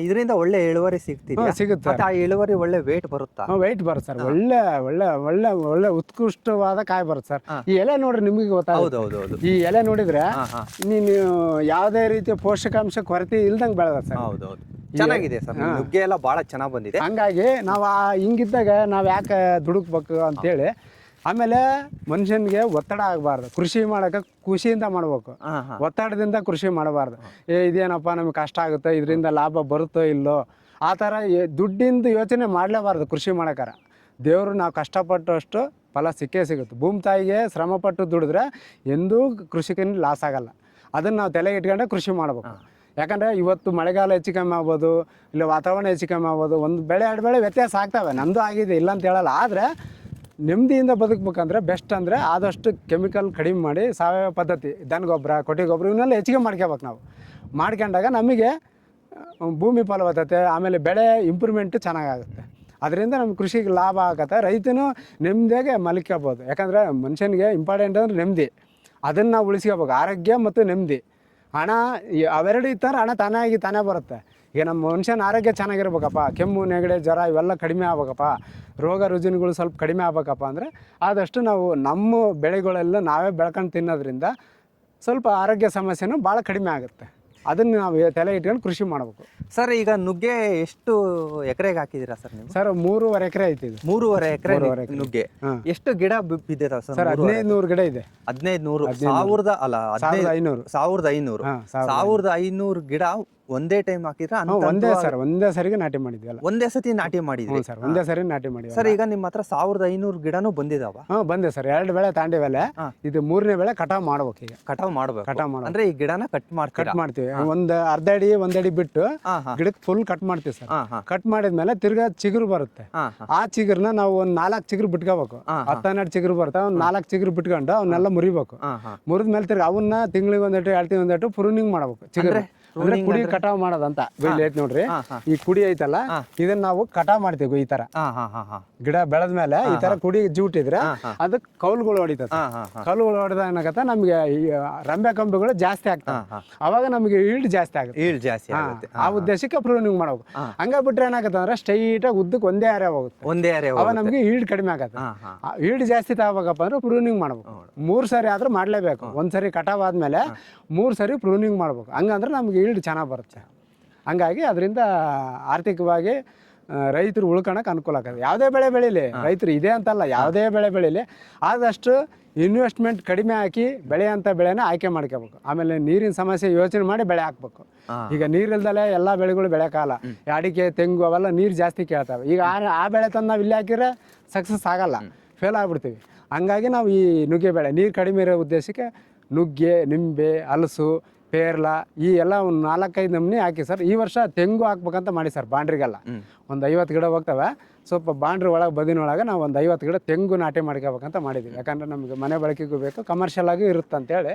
ಇದರಿಂದ ಒಳ್ಳೆ ಇಳುವರಿ ಸಿಗುತ್ತೆ. ಆ ಇಳುವರಿ ಒಳ್ಳೆ ವೇಟ್ ಬರುತ್ತಾ? ವೇಟ್ ಬರುತ್ತೆ ಸರ್. ಒಳ್ಳೆ ಒಳ್ಳೆ ಒಳ್ಳೆ ಒಳ್ಳೆ ಉತ್ಕೃಷ್ಟವಾದ ಕಾಯಿ ಬರುತ್ತೆ ಸರ್. ಈ ಎಲೆ ನೋಡ್ರಿ ನಿಮಗೆ ಗೊತ್ತಾಗುತ್ತೆ. ಈ ಎಲೆ ನೋಡಿದ್ರೆ ನೀನು ಯಾವುದೇ ರೀತಿಯ ಪೋಷಕಾಂಶ ಕೊರತೆ ಇಲ್ದಂಗೆ ಬೆಳೆದ ಸರ್. ಚೆನ್ನಾಗಿದೆ ಸರ್, ನುಗ್ಗೆ ಎಲ್ಲ ಬಹಳ ಚೆನ್ನಾಗಿ ಬಂದಿದೆ. ಹಂಗಾಗಿ ನಾವು ಹಿಂಗಿದ್ದಾಗ ನಾವು ಯಾಕೆ ದುಡುಕ್ಬೇಕು ಅಂತೇಳಿ ಆಮೇಲೆ ಮನುಷ್ಯನಿಗೆ ಒತ್ತಡ ಆಗಬಾರ್ದು. ಕೃಷಿ ಮಾಡೋಕೆ ಖುಷಿಯಿಂದ ಮಾಡ್ಬೇಕು, ಒತ್ತಡದಿಂದ ಕೃಷಿ ಮಾಡಬಾರ್ದು. ಇದೇನಪ್ಪ ನಮಗೆ ಕಷ್ಟ ಆಗುತ್ತೆ, ಇದರಿಂದ ಲಾಭ ಬರುತ್ತೋ ಇಲ್ಲೋ ಆ ಥರ ದುಡ್ಡಿಂದು ಯೋಚನೆ ಮಾಡಲೇಬಾರ್ದು. ಕೃಷಿ ಮಾಡೋಕ್ಕಾರ ದೇವರು ನಾವು ಕಷ್ಟಪಟ್ಟಷ್ಟು ಫಲ ಸಿಕ್ಕೇ ಸಿಗುತ್ತೆ. ಭೂಮಿ ತಾಯಿಗೆ ಶ್ರಮಪಟ್ಟು ದುಡಿದ್ರೆ ಎಂದೂ ಕೃಷಿಕನಿಗೆ ಲಾಸ್ ಆಗಲ್ಲ. ಅದನ್ನು ನಾವು ತಲೆಗೆ ಇಟ್ಕೊಂಡೆ ಕೃಷಿ ಮಾಡ್ಬೇಕು. ಯಾಕಂದರೆ ಇವತ್ತು ಮಳೆಗಾಲ ಹೆಚ್ಚು ಕಮ್ಮಿ ಆಗ್ಬೋದು, ಇಲ್ಲ ವಾತಾವರಣ ಹೆಚ್ಚು ಕಮ್ಮಿ ಆಗ್ಬೋದು, ಒಂದು ಬೆಳೆ ಎರಡು ಬೆಳೆ ವ್ಯತ್ಯಾಸ ಆಗ್ತವೆ. ನಮ್ಮದು ಆಗಿದೆ, ಇಲ್ಲ ಅಂತ ಹೇಳಲ್ಲ. ಆದರೆ ನೆಮ್ಮದಿಯಿಂದ ಬದುಕಬೇಕಂದ್ರೆ ಬೆಸ್ಟ್ ಅಂದರೆ ಆದಷ್ಟು ಕೆಮಿಕಲ್ ಕಡಿಮೆ ಮಾಡಿ ಸಾವಯವ ಪದ್ಧತಿ, ದನ ಗೊಬ್ಬರ, ಕೊಟ್ಟಿಗೆ ಗೊಬ್ಬರ ಇವನ್ನೆಲ್ಲ ಹೆಚ್ಚಿಗೆ ಮಾಡ್ಕೋಬೇಕು. ನಾವು ಮಾಡ್ಕೊಂಡಾಗ ನಮಗೆ ಭೂಮಿ ಫಲವತ್ತತೆ ಆಮೇಲೆ ಬೆಳೆ ಇಂಪ್ರೂವ್ಮೆಂಟು ಚೆನ್ನಾಗಾಗುತ್ತೆ. ಅದರಿಂದ ನಮ್ಮ ಕೃಷಿಗೆ ಲಾಭ ಆಗುತ್ತೆ. ರೈತನು ನೆಮ್ಮದಿಯಾಗೆ ಮಲ್ಕೋಬೋದು. ಯಾಕಂದರೆ ಮನುಷ್ಯನಿಗೆ ಇಂಪಾರ್ಟೆಂಟ್ ಅಂದರೆ ನೆಮ್ಮದಿ. ಅದನ್ನು ನಾವು ಉಳಿಸ್ಕೋಬೇಕು, ಆರೋಗ್ಯ ಮತ್ತು ನೆಮ್ಮದಿ. ಹಣ ಅವೆರಡು ಇತ್ತಾರೆ ಹಣ ತಾನೇ ಬರುತ್ತೆ. ಈಗ ನಮ್ಮ ಮನುಷ್ಯನ ಆರೋಗ್ಯ ಚೆನ್ನಾಗಿರ್ಬೇಕಪ್ಪ, ಕೆಮ್ಮು ನೆಗಡಿ ಜ್ವರ ಇವೆಲ್ಲ ಕಡಿಮೆ ಆಗ್ಬೇಕಪ್ಪ, ರೋಗ ರುಜಿನಗಳು ಸ್ವಲ್ಪ ಕಡಿಮೆ ಆಗ್ಬೇಕಪ್ಪ ಅಂದರೆ ಆದಷ್ಟು ನಾವು ನಮ್ಮ ಬೆಳೆಗಳೆಲ್ಲ ನಾವೇ ಬೆಳ್ಕೊಂಡು ತಿನ್ನೋದ್ರಿಂದ ಸ್ವಲ್ಪ ಆರೋಗ್ಯ ಸಮಸ್ಯೆನೂ ಭಾಳ ಕಡಿಮೆ ಆಗುತ್ತೆ. ಅದನ್ನು ನಾವು ತಲೆ ಇಟ್ಕೊಂಡು ಕೃಷಿ ಮಾಡಬೇಕು. ಸರ್ ಈಗ ನುಗ್ಗೆ ಎಷ್ಟು ಎಕರೆಗೆ ಹಾಕಿದ್ದೀರಾ ಸರ್ ನೀವು? ಸರ್ 3.5 ಎಕರೆ ಐತಿ ಇದು. 3.5 ಎಕರೆ ನುಗ್ಗೆ. ಎಷ್ಟು ಗಿಡ ಬಿದ್ದಿದಾವ ಸರ್? 1500 ಗಿಡ ಇದೆ. 1500 1500 ಗಿಡ ಒಂದೇ ಟೈಮ್ ಹಾಕಿದ್ರ? ಒಂದೇ ಸರಿಗೆ ನಾಟಿ ಮಾಡಿದ್ವಿ. ಒಂದೇ ಸತಿ ನಾಟಿ ಮಾಡಿದ್ವಿ ಸರ್, ಒಂದೇ ಸರಿ ನಾಟಿ ಮಾಡಿದ್ವಿ ಸರ್. ಈಗ ನಿಮ್ಮ ಹತ್ರ 1500 ಗಿಡನೂ ಬಂದಿದಾವ? ಬಂದೆ ಸರ್. 2 ಬೆಳೆ ತಾಂಡಿವೆಲೆ, ಇದು 3ನೇ ಬೆಳೆ ಕಟಾವ್ ಮಾಡ್ಬೇಕು. ಈಗ ಕಟಾವ್ ಮಾಡ್ಬೇಕು ಅಂದ್ರೆ ಈ ಗಿಡನ ಕಟ್ ಮಾಡ್ತೀವಿ. ಒಂದು ಅರ್ಧ ಅಡಿ 1 ಅಡಿ ಬಿಟ್ಟು ಗಿಡಕ್ಕೆ ಫುಲ್ ಕಟ್ ಮಾಡ್ತೀವಿ ಸರ್. ಕಟ್ ಮಾಡಿದ್ಮೇಲೆ ತಿರ್ಗಾ ಚಿಗುರು ಬರುತ್ತೆ. ಆ ಚಿಗುರ್ನ ನಾವು ಒಂದ್ 4 ಚಿಗುರು ಬಿಟ್ಕೋಬೇಕು. 10-12 ಚಿಗುರು ಬರ್ತಾವ, ಒಂದ್ 4 ಚಿಗುರು ಬಿಟ್ಕೊಂಡು ಅವನ್ನೆಲ್ಲ ಮುರಿಬೇಕು. ಮುರಿದ್ಮೇಲೆ ತಿರ್ಗಿ ಅವನ್ನ ತಿಂಗಳಿಗೆ 1 2 ತಿಂಗಳಿಗೆ 1 ಪ್ರೂನಿಂಗ್ ಮಾಡ್ಬೇಕು. ಚಿಗುರು ಅಂದ್ರೆ ಕುಡಿ ಕಟಾವ್ ಮಾಡೋದಂತ ಐತ್ ನೋಡ್ರಿ. ಈ ಕುಡಿ ಐತಲ್ಲ, ಇದನ್ನ ನಾವು ಕಟಾವ್ ಮಾಡ್ತೀವಿ. ಈ ತರ ಗಿಡ ಬೆಳೆದ್ಮೇಲೆ ಈ ತರ ಕುಡಿ ಜೂಟಿದ್ರೆ ಅದಕ್ಕೆ ಕೌಲುಗಳು ಹೊಡಿತದೆ. ಕೌಲುಗಳು ಹೊಡೆದ ಏನಾಗತ್ತ, ನಮ್ಗೆ ರಂಬೆ ಕಂಬಿಗಳು ಜಾಸ್ತಿ ಆಗ್ತವೆ. ಅವಾಗ ನಮ್ಗೆ ಈಲ್ಡ್ ಜಾಸ್ತಿ ಆಗುತ್ತೆ. ಆ ಉದ್ದೇಶಕ್ಕೆ ಪ್ರೂನಿಂಗ್ ಮಾಡ್ಬೇಕು. ಹಂಗ ಬಿಟ್ರೆ ಏನಾಗತ್ತ ಅಂದ್ರೆ ಸ್ಟ್ರೈಟ್ ಆಗಿ ಉದ್ದಕ್ಕೆ ಒಂದೇ ಆರೆ ಹೋಗುತ್ತೆ. ಅವಾಗ ನಮ್ಗೆ ಈಲ್ಡ್ ಕಡಿಮೆ ಆಗತ್ತೆ. ಈಲ್ಡ್ ಜಾಸ್ತಿ ತಗೋಬೇಕಪ್ಪ ಅಂದ್ರೆ ಪ್ರೂನಿಂಗ್ ಮಾಡ್ಬೇಕು. 3 ಸರಿ ಆದ್ರೂ ಮಾಡ್ಲೇಬೇಕು. ಒಂದ್ಸರಿ ಕಟಾವ್ ಆದ್ಮೇಲೆ 3 ಸರಿ ಪ್ರೂನಿಂಗ್ ಮಾಡ್ಬೇಕು. ಹಂಗಂದ್ರೆ ನಮ್ಗೆ ಈಲ್ಡ್ ಚೆನ್ನಾಗಿ ಬರುತ್ತೆ. ಹಂಗಾಗಿ ಅದರಿಂದ ಆರ್ಥಿಕವಾಗಿ ರೈತರು ಉಳ್ಕೊಳಕ್ಕೆ ಅನುಕೂಲ ಆಗುತ್ತೆ. ಯಾವುದೇ ಬೆಳೆ ಬೆಳೀಲಿ, ರೈತರು ಇದೆ ಅಂತಲ್ಲ, ಯಾವುದೇ ಬೆಳೆ ಬೆಳೀಲಿ ಆದಷ್ಟು ಇನ್ವೆಸ್ಟ್ಮೆಂಟ್ ಕಡಿಮೆ ಹಾಕಿ ಬೆಳೆಯಂಥ ಬೆಳೆನ ಆಯ್ಕೆ ಮಾಡ್ಕೋಬೇಕು. ಆಮೇಲೆ ನೀರಿನ ಸಮಸ್ಯೆ ಯೋಚನೆ ಮಾಡಿ ಬೆಳೆ ಹಾಕ್ಬೇಕು. ಈಗ ನೀರಿಲ್ದಲೆ ಎಲ್ಲ ಬೆಳೆಗಳು ಬೆಳೆಯೋಕ್ಕಾಗಲ್ಲ. ಅಡಿಕೆ, ತೆಂಗು ಅವೆಲ್ಲ ನೀರು ಜಾಸ್ತಿ ಕೇಳ್ತವೆ. ಈಗ ಆ ಬೆಳೆ ತಂದು ನಾವು ಇಲ್ಲಿ ಹಾಕಿದ್ರೆ ಸಕ್ಸಸ್ ಆಗಲ್ಲ, ಫೇಲ್ ಆಗ್ಬಿಡ್ತೀವಿ. ಹಂಗಾಗಿ ನಾವು ಈ ನುಗ್ಗೆ ಬೆಳೆ ನೀರು ಕಡಿಮೆ ಇರೋ ಉದ್ದೇಶಕ್ಕೆ ನುಗ್ಗೆ, ನಿಂಬೆ, ಹಲಸು, ಪೇರ್ಲ ಈ ಎಲ್ಲ ಒಂದು 4-5 ನಮೂನಿ ಹಾಕಿ ಸರ್. ಈ ವರ್ಷ ತೆಂಗು ಹಾಕ್ಬೇಕಂತ ಮಾಡಿ ಸರ್. ಬಾಂಡ್ರಿಗೆಲ್ಲ ಒಂದು 50 ಗಿಡ ಹೋಗ್ತವೆ. ಸ್ವಲ್ಪ ಬಾಂಡ್ರಿ ಒಳಗೆ ಬದಿನೊಳಗೆ ನಾವು ಒಂದು 50 ಗಿಡ ತೆಂಗು ನಾಟಿ ಮಾಡ್ಕೋಬೇಕಂತ ಮಾಡಿದ್ವಿ. ಯಾಕಂದ್ರೆ ನಮಗೆ ಮನೆ ಬಳಕೆಗೂ ಬೇಕು, ಕಮರ್ಷಿಯಲ್ ಆಗಿ ಇರುತ್ತೆ ಅಂತೇಳಿ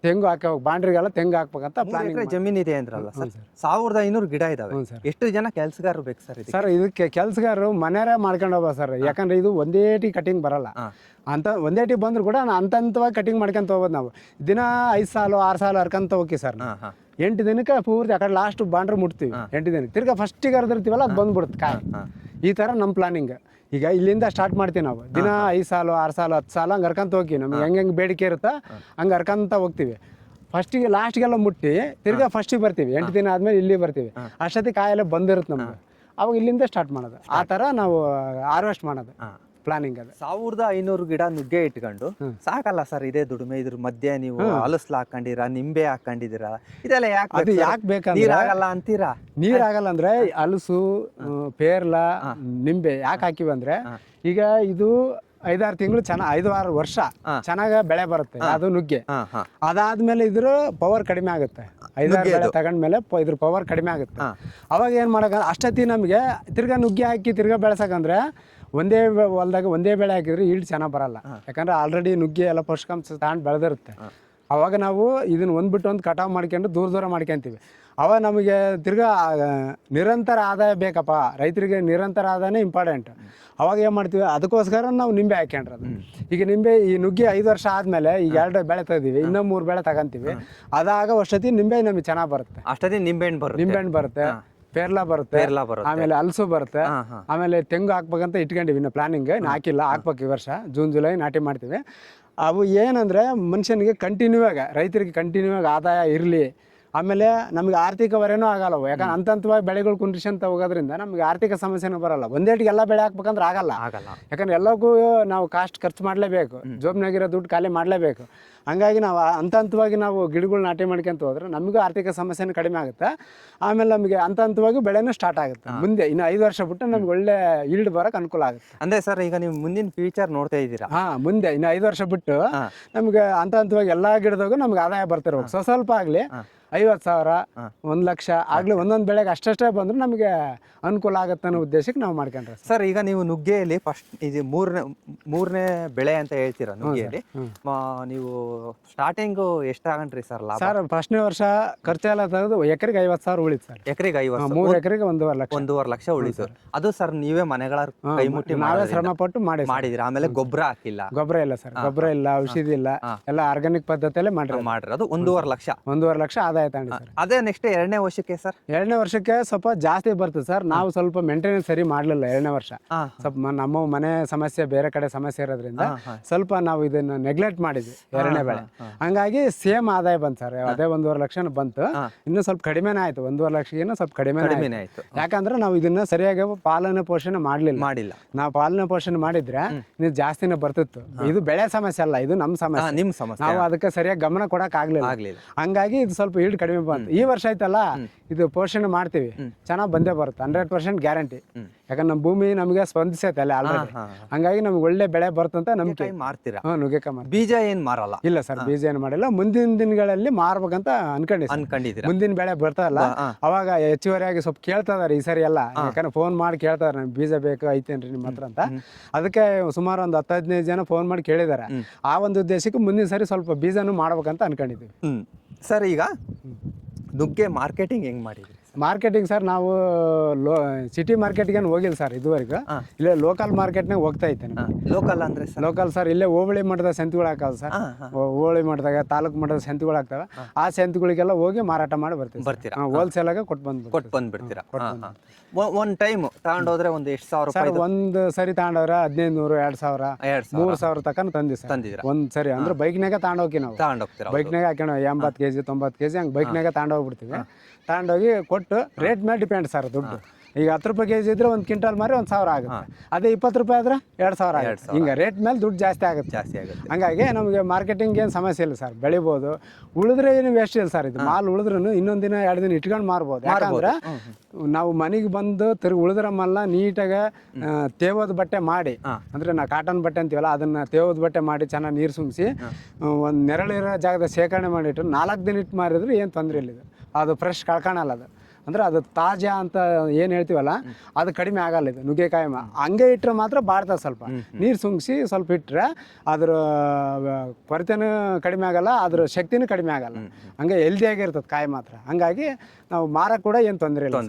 ತೆಂಗು ಹಾಕೋಬೇಕು. ಬಾಂಡ್ರಿಗೆಲ್ಲ ತೆಂಗು ಹಾಕ್ಬೇಕಂತ ಪ್ಲಾನಿಂಗ್. ಜಮೀನು ಇದೆ ಅಂದ್ರಲ್ಲ ಸರ್, 1500 ಗಿಡ ಇದಾವೆ. ಎಷ್ಟು ಜನ ಕೆಲಸಗಾರರು ಬೇಕು ಸರ್? ಸರ್ ಇದಕ್ಕೆ ಕೆಲಸಗಾರರು ಮನೆಯವರೇ ಮಾಡ್ಕೊಂಡು ಹೋಗ್ಬೋದು ಸರ್. ಯಾಕಂದ್ರೆ ಇದು ಒಂದೇ ಟಿ ಕಟಿಂಗ್ ಬರಲ್ಲ ಅಂತ. ಒಂದೇ ಟಿ ಬಂದ್ರು ಕೂಡ ಹಂತವಾಗಿ ಕಟಿಂಗ್ ಮಾಡ್ಕೊಂತ ಹೋಗೋದು. ನಾವು ದಿನ 5 ಸಾಲು 6 ಸಾಲು ಹರ್ಕೊಂತ ಹೋಗಿ ಸರ್. 8 ದಿನಕ್ಕೆ ಪೂರ್ತಿ ಆ ಕಡೆ ಲಾಸ್ಟ್ ಬಾಂಡ್ರ್ ಮುಟ್ತೀವಿ. 8 ದಿನಕ್ಕೆ ತಿರ್ಗಾ ಫಸ್ಟಿಗೆ ಹರಿದಿರ್ತೀವಲ್ಲ, ಅದು ಬಂದ್ಬಿಡುತ್ತೆ ಕಾಯಿ. ಈ ಥರ ನಮ್ಮ ಪ್ಲಾನಿಂಗ್. ಈಗ ಇಲ್ಲಿಂದ ಸ್ಟಾರ್ಟ್ ಮಾಡ್ತೀವಿ ನಾವು. ದಿನ 5 ಸಾಲು 6 ಸಾಲು 10 ಸಾಲು ಹಂಗೆ ಹರ್ಕೊಂತ ಹೋಗ್ತೀವಿ. ನಮ್ಗೆ ಹೆಂಗೆ ಬೇಡಿಕೆ ಇರುತ್ತೋ ಹಂಗೆ ಹರ್ಕೊಂತ ಹೋಗ್ತೀವಿ. ಫಸ್ಟಿಗೆ ಲಾಸ್ಟ್ಗೆಲ್ಲ ಮುಟ್ಟಿ ತಿರ್ಗಾ ಫಸ್ಟಿಗೆ ಬರ್ತೀವಿ. 8 ದಿನ ಆದಮೇಲೆ ಇಲ್ಲಿ ಬರ್ತೀವಿ. ಅಷ್ಟೊತ್ತಿಗೆ ಕಾಯೆಲ್ಲ ಬಂದಿರುತ್ತೆ ನಮ್ಗೆ. ಅವಾಗ ಇಲ್ಲಿಂದ ಸ್ಟಾರ್ಟ್ ಮಾಡೋದು. ಆ ಥರ ನಾವು ಹಾರ್ವೆಸ್ಟ್ ಮಾಡೋದು ಪ್ಲಾನಿಂಗ್. ಅದು 1500 ಗಿಡ ನುಗ್ಗೆ ಇಟ್ಕೊಂಡು ಸಾಕಲ್ಲ ಸರ್? ಇದೇ ದುಡಿಮೆ. ಇದ್ರ ಮಧ್ಯೆ ನೀವು ಹಲಸ್ಲು ಹಾಕೊಂಡಿರಾ, ನಿಂಬೆ ಹಾಕೊಂಡಿದ್ದೀರಾ, ಇದೆಲ್ಲ ಯಾಕೆ? ಅದು ಯಾಕೆ ಬೇಕಂದ್ರೆ ನೀರಾಗಲ್ಲ ಅಂತೀರಾ? ನೀರಾಗಲ್ಲ ಅಂದ್ರೆ ಹಲಸು, ಪೇರ್ಲ, ನಿಂಬೆ ಯಾಕೆ ಹಾಕಿವಿ ಅಂದ್ರೆ, ಈಗ ಇದು 5-6 ತಿಂಗಳು 5-6 ವರ್ಷ ಚೆನ್ನಾಗ ಬೆಳೆ ಬರುತ್ತೆ. ಅದು ನುಗ್ಗೆ. ಅದಾದ್ಮೇಲೆ ಇದ್ರ ಪವರ್ ಕಡಿಮೆ ಆಗುತ್ತೆ. 5-6 ಬೆಳೆ ತಗೊಂಡ್ಮೇಲೆ ಇದ್ರ ಪವರ್ ಕಡಿಮೆ ಆಗುತ್ತೆ. ಅವಾಗ ಏನ್ ಮಾಡಕ ಅಷ್ಟೊತ್ತಿ ನಮ್ಗೆ ತಿರ್ಗಾ ನುಗ್ಗೆ ಹಾಕಿ ತಿರ್ಗಾ ಬೆಳೆಸಕಂದ್ರೆ ಒಂದೇ ಹೊಲ್ದಾಗ ಒಂದೇ ಬೆಳೆ ಹಾಕಿದ್ರೆ ಈಲ್ಡ್ ಚೆನ್ನಾಗಿ ಬರಲ್ಲ. ಯಾಕಂದ್ರೆ ಆಲ್ರೆಡಿ ನುಗ್ಗೆ ಎಲ್ಲ ಪೋಷಕಾಂಶ ತಗೊಂಡು ಬೆಳೆದಿರುತ್ತೆ. ಅವಾಗ ನಾವು ಇದನ್ನ ಒಂದ್ಬಿಟ್ಟು ಒಂದು ಕಟಾವು ಮಾಡ್ಕೊಂಡು ದೂರ ಮಾಡ್ಕೊಂತೀವಿ. ಅವಾಗ ನಮಗೆ ತಿರ್ಗಾ ನಿರಂತರ ಆದಾಯ ಬೇಕಪ್ಪ. ರೈತರಿಗೆ ನಿರಂತರ ಆದಾಯನೇ ಇಂಪಾರ್ಟೆಂಟ್. ಅವಾಗ ಏನು ಮಾಡ್ತೀವಿ, ಅದಕ್ಕೋಸ್ಕರ ನಾವು ನಿಂಬೆ ಹಾಕ್ಕೊಂಡ್ರದು. ಈಗ ನಿಂಬೆ ಈ ನುಗ್ಗೆ 5 ವರ್ಷ ಆದಮೇಲೆ ಈಗ 2 ಬೆಳೆ ತೆಗ್ದೀವಿ, ಇನ್ನೂ 3 ಬೆಳೆ ತಗೊಂತೀವಿ. ಅದಾಗ ಅಷ್ಟೊತ್ತಿ ನಿಂಬೆ ನಮಗೆ ಚೆನ್ನಾಗಿ ಬರುತ್ತೆ. ಅಷ್ಟೊತ್ತಿ ನಿಂಬೆಹಣ್ಣು ಬರುತ್ತೆ, ಪೇರ್ಲ ಬರುತ್ತೆ, ಆಮೇಲೆ ಹಲಸು ಬರುತ್ತೆ, ಆಮೇಲೆ ತೆಂಗು ಹಾಕ್ಬೇಕಂತ ಇಟ್ಕೊಂಡಿವಿ. ಇನ್ನು ಪ್ಲಾನಿಂಗ್ ಹಾಕಿಲ್ಲ, ಹಾಕ್ಬೇಕು. ಈ ವರ್ಷ ಜೂನ್ ಜುಲೈ ನಾಟಿ ಮಾಡ್ತೀವಿ. ಅವು ಏನಂದರೆ ಮನುಷ್ಯನಿಗೆ ಕಂಟಿನ್ಯೂ ಆಗಿ, ರೈತರಿಗೆ ಕಂಟಿನ್ಯೂ ಆಗಿ ಆದಾಯ ಇರಲಿ ಆಮೇಲೆ ನಮಗೆ ಆರ್ಥಿಕ ಹೊರೆನೂ ಆಗಲ್ಲವು, ಯಾಕಂದ್ರೆ ಹಂತವಾಗಿ ಬೆಳೆಗಳು ಕುಂಡ್ರಿಸಂತ ಹೋಗೋದ್ರಿಂದ ನಮಗೆ ಆರ್ಥಿಕ ಸಮಸ್ಯೆನೂ ಬರಲ್ಲ. ಒಂದೇಟಿಗೆ ಎಲ್ಲ ಬೆಳೆ ಹಾಕ್ಬೇಕಂದ್ರೆ ಆಗಲ್ಲ, ಯಾಕಂದ್ರೆ ಎಲ್ಲಕ್ಕೂ ನಾವು ಕಾಸ್ಟ್ ಖರ್ಚು ಮಾಡಲೇಬೇಕು, ಜೋಬ್ನಾಗಿರೋ ದುಡ್ಡು ಖಾಲಿ ಮಾಡಲೇಬೇಕು. ಹಂಗಾಗಿ ನಾವು ಹಂತವಾಗಿ ನಾವು ಗಿಡಗಳು ನಾಟಿ ಮಾಡ್ಕೊಂತ ಹೋದ್ರೆ ನಮಗೂ ಆರ್ಥಿಕ ಸಮಸ್ಯೆನೂ ಕಡಿಮೆ ಆಗುತ್ತೆ. ಆಮೇಲೆ ನಮಗೆ ಹಂತವಾಗಿ ಬೆಳೆನೂ ಸ್ಟಾರ್ಟ್ ಆಗುತ್ತೆ. ಮುಂದೆ ಇನ್ನು 5 ವರ್ಷ ಬಿಟ್ಟು ನಮ್ಗೆ ಒಳ್ಳೆ ಈಲ್ಡ್ ಬರೋಕೆ ಅನುಕೂಲ ಆಗುತ್ತೆ. ಅಂದ್ರೆ ಸರ್ ಈಗ ನೀವು ಮುಂದಿನ ಫ್ಯೂಚರ್ ನೋಡ್ತಾ ಇದ್ದೀರಾ? ಮುಂದೆ ಇನ್ನು 5 ವರ್ಷ ಬಿಟ್ಟು ನಮ್ಗೆ ಹಂತವಾಗಿ ಎಲ್ಲಾ ಗಿಡದಾಗೂ ನಮ್ಗೆ ಆದಾಯ ಬರ್ತಿರ್ಬೇಕು. ಸ್ವಲ್ಪ ಆಗ್ಲಿ 50,000 1 ಲಕ್ಷ ಆಗ್ಲಿ ಒಂದೊಂದು ಬೆಳೆಗೆ ಅಷ್ಟೇ ಬಂದ್ರೆ ನಮಗೆ ಅನುಕೂಲ ಆಗುತ್ತೆ ಅನ್ನೋ ಉದ್ದೇಶಕ್ಕೆ ನಾವು ಮಾಡ್ಕೊಂಡ್ರೆ. ಸರ್ ಈಗ ನೀವು ನುಗ್ಗೆಯಲ್ಲಿ ಫಸ್ಟ್ ಇದು ಮೂರನೇ ಬೆಳೆ ಅಂತ ಹೇಳ್ತೀರಾ ನುಗ್ಗೆಯಲ್ಲಿ, ನೀವು ಸ್ಟಾರ್ಟಿಂಗು ಎಷ್ಟಾಗಣ್ರಿ ಸರ್ ಲಾಭ? ಸರ್ ಫಸ್ಟ್ನೇ ವರ್ಷ ಖರ್ಚೆಲ್ಲ ತೆಗೆದು ಎಕರೆಗೆ 50,000 ಉಳಿತು ಸರ್. ಎಕರೆಗೆ 50,000? 3 ಎಕರೆಗೆ 1.5 ಲಕ್ಷ ಉಳಿತು. ಅದು ಸರ್ ನೀವೇ ಮನೆಗಳ ಕೈ ಮುಟ್ಟಿ ನಾವೇ ಶ್ರಮ ಪಟ್ಟು ಮಾಡಿದಿರ? ಆಮೇಲೆ ಗೊಬ್ಬರ ಹಾಕಿಲ್ಲ? ಗೊಬ್ಬರ ಇಲ್ಲ ಸರ್, ಗೊಬ್ಬರ ಇಲ್ಲ, ಔಷಧಿ ಇಲ್ಲ, ಎಲ್ಲ ಆರ್ಗಾನಿಕ್ ಪದ್ಧತಿಯಲ್ಲೇ ಮಾಡಿರೋದು. ಅದು 1.5 ಲಕ್ಷ. 1.5 ಲಕ್ಷ ಆದಾಯ ತಗೊಂಡಿ ಸರ್. ಅದೇ ನೆಕ್ಸ್ಟ್ 2ನೇ ವರ್ಷಕ್ಕೆ ಸರ್? 2ನೇ ವರ್ಷಕ್ಕೆ ಸ್ವಲ್ಪ ಜಾಸ್ತಿ ಬರ್ತದೆ ಸರ್. ನಾವು ಸ್ವಲ್ಪ ಮೇಂಟೆನೆನ್ಸ್ ಸರಿ ಮಾಡ್ಲಿಲ್ಲ 2ನೇ ವರ್ಷ. ಸ್ವಲ್ಪ ನಮ್ಮ ಮನೆ ಸಮಸ್ಯೆ, ಬೇರೆ ಕಡೆ ಸಮಸ್ಯೆ ಇರೋದ್ರಿಂದ ಸ್ವಲ್ಪ ನಾವು ಇದನ್ನ ನೆಗ್ಲೆಕ್ಟ್ ಮಾಡಿದ್ವಿ 2ನೇ ಬೆಳೆ. ಹಂಗಾಗಿ ಸೇಮ್ ಆದಾಯ ಬಂತು ಸರ್, ಅದೇ 1.5 ಲಕ್ಷ ಬಂತು. ಇನ್ನು ಸ್ವಲ್ಪ ಕಡಿಮೆನೇ ಆಯ್ತು, 1.5 ಲಕ್ಷಕ್ಕೆ ಸ್ವಲ್ಪ ಕಡಿಮೆನೇ ಆಯ್ತು. ಯಾಕಂದ್ರೆ ನಾವು ಇದನ್ನ ಸರಿಯಾಗಿ ಪಾಲನೆ ಪೋಷಣೆ ಮಾಡಿಲ್ಲ. ನಾವು ಪಾಲನೆ ಪೋಷಣೆ ಮಾಡಿದ್ರೆ ಇನ್ನು ಜಾಸ್ತಿನೇ ಬರ್ತಿತ್ತು. ಇದು ಬೆಳೆ ಸಮಸ್ಯೆ ಅಲ್ಲ, ಇದು ನಮ್ಮ ಸಮಸ್ಯೆ. ನಾವು ಅದಕ್ಕೆ ಸರಿಯಾಗಿ ಗಮನ ಕೊಡಕ್ ಆಗ್ಲಿಲ್ಲ. ಹಂಗಾಗಿ ಇದು ಸ್ವಲ್ಪ ಈಲ್ಡ್ ಕಡಿಮೆ ಬಂತು. ಈ ವರ್ಷ ಆಯ್ತಲ್ಲ, ಇದು ಪೋಷಣೆ ಮಾಡ್ತೀವಿ, ಚೆನ್ನಾಗಿ ಬಂದೇ ಬರುತ್ತೆ, 100% ಗ್ಯಾರಂಟಿ. ಯಾಕಂದ್ರೆ ನಮ್ಮ ಭೂಮಿ ನಮಗೆ ಸ್ಪಂದಿಸೈತೆ ಅಲ್ಲ ಆಲ್ರೆಡಿ. ಹಂಗಾಗಿ ನಮ್ಗೆ ಒಳ್ಳೆ ಬೆಳೆ ಬರ್ತಂತ ನಮ್ಗೆ ಮಾರ್ತೀರಾ? ನುಗ್ಗೆಕಾಯಿ ಬೀಜ ಏನ್ ಮಾರಲ್ಲ? ಇಲ್ಲ ಸರ್, ಬೀಜ ಏನು ಮಾಡಿಲ್ಲ. ಮುಂದಿನ ದಿನಗಳಲ್ಲಿ ಮಾರ್ಬೇಕಂತ ಅನ್ಕೊಂಡಿದ್ದೀವಿ. ಮುಂದಿನ ಬೆಳೆ ಬರ್ತಾರಲ್ಲ ಅವಾಗ ಹೆಚ್ಚುವರಿಯಾಗಿ ಸ್ವಲ್ಪ ಕೇಳ್ತಾ ಇದಾರೆ ಈ ಸರಿ ಎಲ್ಲ. ಯಾಕಂದ್ರೆ ಫೋನ್ ಮಾಡಿ ಕೇಳ್ತಾ ಇದಾರೆ, ಬೀಜ ಬೇಕು ಐತೇನ್ರಿ ನಿಮ್ಮ ಹತ್ರ ಅಂತ. ಅದಕ್ಕೆ ಸುಮಾರು ಒಂದು 10-15 ಜನ ಫೋನ್ ಮಾಡಿ ಕೇಳಿದಾರೆ. ಆ ಒಂದು ಉದ್ದೇಶಕ್ಕೆ ಮುಂದಿನ ಸರಿ ಸ್ವಲ್ಪ ಬೀಜನೂ ಮಾಡ್ಬೇಕಂತ ಅನ್ಕೊಂಡಿದ್ದೀವಿ. ಸರ್ ಈಗ ನುಗ್ಗೆ ಮಾರ್ಕೆಟಿಂಗ್ ಹೆಂಗ್ ಮಾಡಿದ್ರಿ? ಮಾರ್ಕೆಟಿಂಗ್ ಸರ್ ನಾವು ಸಿಟಿ ಮಾರ್ಕೆಟ್ಗೆ ಹೋಗಿಲ್ಲ ಸರ್ ಇದುವರೆಗೂ. ಇಲ್ಲೇ ಲೋಕಲ್ ಮಾರ್ಕೆಟ್ನಾಗ ಹೋಗ್ತಾ ಇದ್ದೇನೆ. ಲೋಕಲ್ ಅಂದ್ರೆ ಲೋಕಲ್ ಸರ್ ಇಲ್ಲೇ ಹೋಬಳಿ ಮಟ್ಟದ ಸಂತಿಗಳು ಹಾಕಲ್ಲ ಸರ್. ಹೋಬಳಿ ಮಟ್ಟದಾಗ ತಾಲೂಕು ಮಟ್ಟದ ಸಂತಿಗಳು ಆಗ್ತವೆ. ಆ ಸಂತಿಗಳಿಗೆಲ್ಲ ಹೋಗಿ ಮಾರಾಟ ಮಾಡಿ ಬರ್ತೀರಾ? ಹೋಲ್ಸೇಲ್ ಆಗ ಕೊಟ್ಟು ಬಂದ್ಬಿಡ್ತೀರಾ? ಒಂದ್ ಟೈಮ್ ತಗೊಂಡೋದ್ರೆ ಒಂದು ಎಷ್ಟು ಸಾವಿರ ರೂಪಾಯಿ? ಒಂದು ಸರಿ ತಗೊಂಡವ್ರ 1500 2000 3000 ತನಕ ತಂದಿದ್ದೀರಾ ಒಂದ್ ಸರಿ. ಅಂದ್ರೆ ಬೈಕ್ನಾಗ ತಗೊಂಡೋಗಿ ನಾವು ಬೈಕ್ನಾಗ ಹಾಕೋಣ 80 kg 90 kg ಹಂಗೆ ಬೈಕ್ನಾಗ ತಗೊಂಡೋಗ್ಬಿಡ್ತೀವಿ. ತಗೊಂಡೋಗಿ ಕೊಟ್ಟು ರೇಟ್ ಮೇಲೆ ಡಿಪೆಂಡ್ ಸರ್ ದುಡ್ಡು. ಈಗ 10 ರೂಪಾಯಿ kg ಇದ್ರೆ 1 ಕ್ವಿಂಟಲ್ ಮಾರಿ 1,000 ಆಗುತ್ತೆ. ಅದೇ 20 ರೂಪಾಯಿ ಆದ್ರೆ 2,000 ಆಗುತ್ತೆ. ಹಿಂಗೆ ರೇಟ್ ಮೇಲೆ ದುಡ್ಡು ಜಾಸ್ತಿ ಆಗುತ್ತೆ. ಹಂಗಾಗಿ ನಮಗೆ ಮಾರ್ಕೆಟಿಂಗ್ ಏನು ಸಮಸ್ಯೆ ಇಲ್ಲ ಸರ್, ಬೆಳಿಬೋದು. ಉಳಿದ್ರೆ ಏನು ವೇಸ್ಟ್ ಇಲ್ಲ ಸರ್. ಇದು ಮಾಲ್ ಉಳಿದ್ರೂ ಇನ್ನೊಂದು ದಿನ 2 ದಿನ ಇಟ್ಕೊಂಡು ಮಾರ್ಬೋದು. ಯಾಕಂದ್ರೆ ನಾವು ಮನೆಗೆ ಬಂದು ತಿರುಗಿ ಉಳಿದ್ರ ಮಲ್ಲ ನೀಟಾಗಿ ತೇವದ ಬಟ್ಟೆ ಮಾಡಿ, ಅಂದ್ರೆ ನಾವು ಕಾಟನ್ ಬಟ್ಟೆ ಅಂತೀವಲ್ಲ ಅದನ್ನ ತೇವದ ಬಟ್ಟೆ ಮಾಡಿ ಚೆನ್ನಾಗಿ ನೀರು ಸುಮ್ಸಿ ಒಂದು ನೆರಳಿರೋ ಜಾಗದ ಶೇಖರಣೆ ಮಾಡಿಟ್ಟು 4 ದಿನ ಇಟ್ಟು ಮಾರಿದ್ರೆ ಏನು ತೊಂದರೆ ಇಲ್ಲ. ಇದು ಅದು ಫ್ರೆಶ್ ಕಳ್ಕೊಳಲ್ಲ. ಅದು ಅಂದ್ರೆ ಅದು ತಾಜಾ ಅಂತ ಏನು ಹೇಳ್ತೀವಲ್ಲ ಅದು ಕಡಿಮೆ ಆಗಲ್ಲ. ಇದು ನುಗ್ಗೆಕಾಯಿ ಹಂಗೆ ಇಟ್ಟರೆ ಮಾತ್ರ ಬಾಡ್ತದೆ. ಸ್ವಲ್ಪ ನೀರು ಸುಂಗಿಸಿ ಸ್ವಲ್ಪ ಇಟ್ಟರೆ ಅದ್ರ ಕೊರತೆನೂ ಕಡಿಮೆ ಆಗಲ್ಲ, ಅದ್ರ ಶಕ್ತಿನೂ ಕಡಿಮೆ ಆಗಲ್ಲ. ಹಂಗೆ ಹೆಲ್ದಿಯಾಗಿರ್ತದೆ ಕಾಯಿ ಮಾತ್ರ. ಹಂಗಾಗಿ ನಾವು ಮಾರಕ್ಕೆ ಕೂಡ ಏನು ತೊಂದರೆ ಇಲ್ಲ.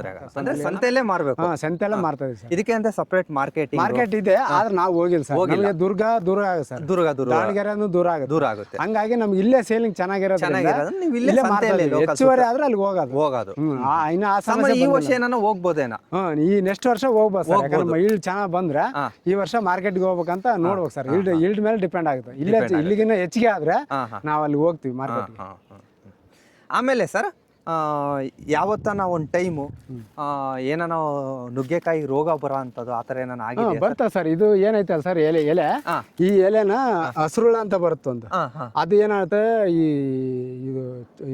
ಸಂತೆಯಲ್ಲೇ ಮಾರಬೇಕು? ಸಂತೆಯಲ್ಲೇ ಮಾರ್ತದೆ ಸರ್. ಇದಕ್ಕೆ ಅಂತ ಸಪ್ರೇಟ್ ಮಾರ್ಕೆಟ್ ಇದೆ, ಆದ್ರೆ ನಾವು ಹೋಗಿಲ್ಲ ಸರ್. ನಮಗೆ ದೂರ ಆಗುತ್ತೆ ಸರ್. ದಾವಣಗೆರೆನೂ ದೂರ ಆಗುತ್ತೆ. ಹಂಗಾಗಿ ನಮ್ಗೆ ಇಲ್ಲೇ ಸೇಲಿಂಗ್ ಚೆನ್ನಾಗಿರೋದು. ಹೆಚ್ಚುವರಿ ಆದ್ರೆ ಅಲ್ಲಿ ಹೋಗೋದು. ಈ ವರ್ಷ ಏನೋ ಹೋಗ್ಬೋದೇನೋ? ಈ ನೆಕ್ಸ್ಟ್ ವರ್ಷ ಹೋಗ್ಬೋದು ಸರ್. ಯಾಕಂದ್ರೆ ಈಲ್ಡ್ ಚೆನ್ನಾಗಿ ಬಂದ್ರೆ ಈ ವರ್ಷ ಮಾರ್ಕೆಟ್ಗೆ ಹೋಗ್ಬೇಕಂತ ನೋಡ್ಬೇಕು ಸರ್. ಈಲ್ಡ್ ಮೇಲೆ ಡಿಪೆಂಡ್ ಆಗುತ್ತೆ. ಇಲ್ಲಿಗಿನ ಹೆಚ್ಚಿಗೆ ಆದ್ರೆ ನಾವು ಅಲ್ಲಿ ಹೋಗ್ತೀವಿ ಮಾರ್ಕೆಟ್. ಆಮೇಲೆ ಸರ್ ಯಾವತ್ತನ ಒಂದು ಟೈಮು ಏನೋ ನುಗ್ಗೆಕಾಯಿ ರೋಗ ಬರೋ ಅಂಥದ್ದು ಆ ಥರ ಏನೋ ಆಗಿದೆ? ಬರ್ತದೆ ಸರ್. ಇದು ಏನೈತೆ ಸರ್, ಎಲೆ ಈ ಎಲೆನ ಹಸ್ರುಳ ಅಂತ ಬರುತ್ತೆ ಒಂದು. ಅದು ಏನಾಗುತ್ತೆ,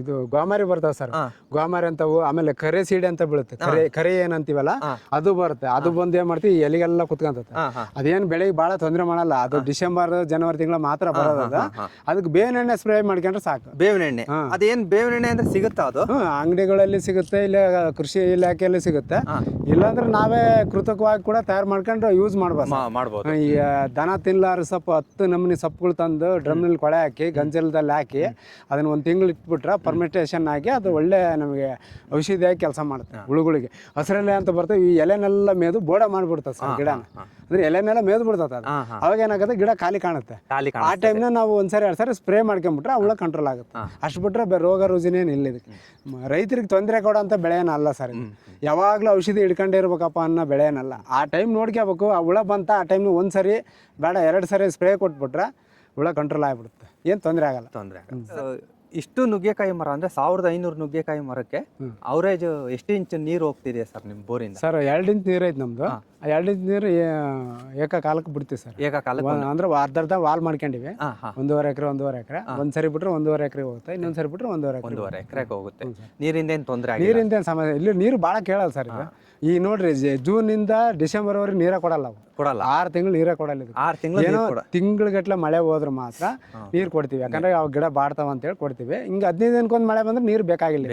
ಇದು ಗೋಮಾರಿ ಬರ್ತವೆ ಸರ್. ಗೋಮಾರಿ ಅಂತವು. ಆಮೇಲೆ ಕರೆ ಸೀಡೆ ಅಂತ ಬೀಳುತ್ತೆ. ಕರೆ ಏನಂತೀವಲ್ಲ ಅದು ಬರುತ್ತೆ. ಅದು ಬಂದು ಏನ್ ಮಾಡ್ತೀವಿ, ಎಲೆಗೆಲ್ಲ ಕುತ್ಕೊಂತತೆ. ಅದೇನು ಬೆಳೆಗೆ ಭಾಳ ತೊಂದರೆ ಮಾಡಲ್ಲ. ಅದು ಡಿಸೆಂಬರ್ ಜನವರಿ ತಿಂಗಳ ಮಾತ್ರ ಬರೋದ. ಅದಕ್ಕೆ ಬೇವಿನ ಎಣ್ಣೆ ಸ್ಪ್ರೇ ಮಾಡ್ಕೊಂಡ್ರೆ ಸಾಕು. ಬೇವಿನ ಎಣ್ಣೆ? ಅದೇನು ಬೇವಿನ ಎಣ್ಣೆ ಅಂದ್ರೆ ಸಿಗುತ್ತಾ? ಅದು ಅಂಗಡಿಗಳಲ್ಲಿ ಸಿಗುತ್ತೆ, ಇಲ್ಲ ಕೃಷಿ ಇಲಾಖೆಯಲ್ಲಿ ಸಿಗುತ್ತೆ. ಇಲ್ಲಾಂದ್ರೆ ನಾವೇ ಕೃತಕವಾಗಿ ಕೂಡ ತಯಾರು ಮಾಡ್ಕೊಂಡು ಯೂಸ್ ಮಾಡ್ಬೋದು. ಈ ದನ ತಿನ್ಲಾರ ಸೊಪ್ಪು 10 ನಮೂನಿ ಸೊಪ್ಪುಗಳು ತಂದು ಡ್ರಮ್ನಲ್ಲಿ ಕೊಳೆ ಹಾಕಿ ಗಂಜಲದಲ್ಲಿ ಹಾಕಿ ಅದನ್ನ 1 ತಿಂಗಳು ಇಟ್ಬಿಟ್ರೆ ಫರ್ಮೆಂಟೇಷನ್ ಆಗಿ ಅದು ಒಳ್ಳೆ ನಮಗೆ ಔಷಧಿಯಾಗಿ ಕೆಲಸ ಮಾಡುತ್ತೆ. ಹುಳುಗಳಿಗೆ ಹಸಿರೆಲೆ ಅಂತ ಬರ್ತವೆ. ಈ ಎಲೆನೆಲ್ಲ ಮೇದು ಬೋಡ ಮಾಡ್ಬಿಡ್ತದೆ ಸರ್ ಗಿಡನ. ಅಂದ್ರೆ ಎಲೆನೆಲ್ಲ ಮೇದು ಬಿಡ್ತದೆ. ಅದು ಅವಾಗ ಏನಾಗುತ್ತೆ, ಗಿಡ ಖಾಲಿ ಕಾಣುತ್ತೆ. ಆ ಟೈಮ್ನ ನಾವು 1 ಸರಿ 2 ಸರಿ ಸ್ಪ್ರೇ ಮಾಡ್ಕೊಂಡ್ಬಿಟ್ರೆ ಹುಳ ಕಂಟ್ರೋಲ್ ಆಗುತ್ತೆ. ಅಷ್ಟು ಬಿಟ್ರೆ ರೋಗ ರುಜಿನೇನು ಇಲ್ಲ. ಇದಕ್ಕೆ ರೈತರಿಗೆ ತೊಂದರೆ ಕೊಡೋ ಅಂತ ಬೆಳೆನಲ್ಲ ಸರ್. ಯಾವಾಗಲೂ ಔಷಧಿ ಹಿಡ್ಕೊಂಡೇ ಇರ್ಬೇಕಪ್ಪ ಅನ್ನೋ ಬೆಳೆನಲ್ಲ. ಆ ಟೈಮ್ ನೋಡ್ಕೋಬೇಕು. ಆ ಹುಳ ಬಂತ ಆ ಟೈಮ್ 1 ಸರಿ ಬೇಡ 2 ಸರಿ ಸ್ಪ್ರೇ ಕೊಟ್ಬಿಟ್ರೆ ಹುಳ ಕಂಟ್ರೋಲ್ ಆಗಿಬಿಡುತ್ತೆ. ಏನು ತೊಂದರೆ ಆಗಲ್ಲ. ಇಷ್ಟು ನುಗ್ಗೆಕಾಯಿ ಮರ ಅಂದ್ರೆ 1500 ನುಗ್ಗೆಕಾಯಿ ಮರಕ್ಕೆ ಅವರೇಜ್ ಎಷ್ಟು ಇಂಚ್ ನೀರು ಹೋಗ್ತಿದೆ ಸರ್ ನಿಮ್ ಬೋರಿಂದ? ಸರ್ 2 ಇಂಚ್ ನೀರು ಐತೆ ನಮ್ದು. 2 ಇಂಚ್ ನೀರು ಏಕಕಾಲಕ್ಕೆ ಬಿಡ್ತೀವಿ ಸರ್. ಏಕಕಾಲಕ್ಕೆ ಅಂದ್ರೆ ಅರ್ಧ ವಾಲ್ ಮಾಡ್ಕೊಂಡಿವಿ. 1.5 ಎಕರೆ ಒಂದ್ ಸರಿ ಬಿಟ್ರೆ 1.5 ಎಕರೆ ಹೋಗುತ್ತೆ, ಇನ್ನೊಂದ್ ಸರಿ ಬಿಟ್ರೆ 1.5 ಎಕರೆಗೆ ಹೋಗುತ್ತೆ. ನೀರಿಂದ ಏನ್ ತೊಂದರೆ ನೀರಿಂದ ಏನ್ ಸಮಸ್ಯೆ ಇಲ್ಲಿ. ನೀರು ಭಾಳ ಕೇಳಲ್ಲ ಸರ್ ಇದು. ಈ ನೋಡ್ರಿ ಜೂನ್ ಇಂದ ಡಿಸೆಂಬರ್ ವರೆಗೆ ನೀರೇ ಕೊಡಲ್ಲ ಅವು. 6 ತಿಂಗಳು ನೀರೇ ಕೊಡಲ್ಲ ಇದು. 6 ತಿಂಗಳು ಏನೋ ತಿಂಗಳಗಟ್ಲೆ ಮಳೆ ಹೋದ್ರೆ ಮಾತ್ರ ನೀರು ಕೊಡ್ತೀವಿ. ಯಾಕಂದ್ರೆ ಅವು ಗಿಡ ಬಾಡ್ತಾವ ಅಂತ ಹೇಳಿ ಕೊಡ್ತೀವಿ. ಹಿಂಗೆ 15 ದಿನಕ್ಕೊಂದು ಮಳೆ ಬಂದ್ರೆ ನೀರು ಬೇಕಾಗಿಲ್ಲ.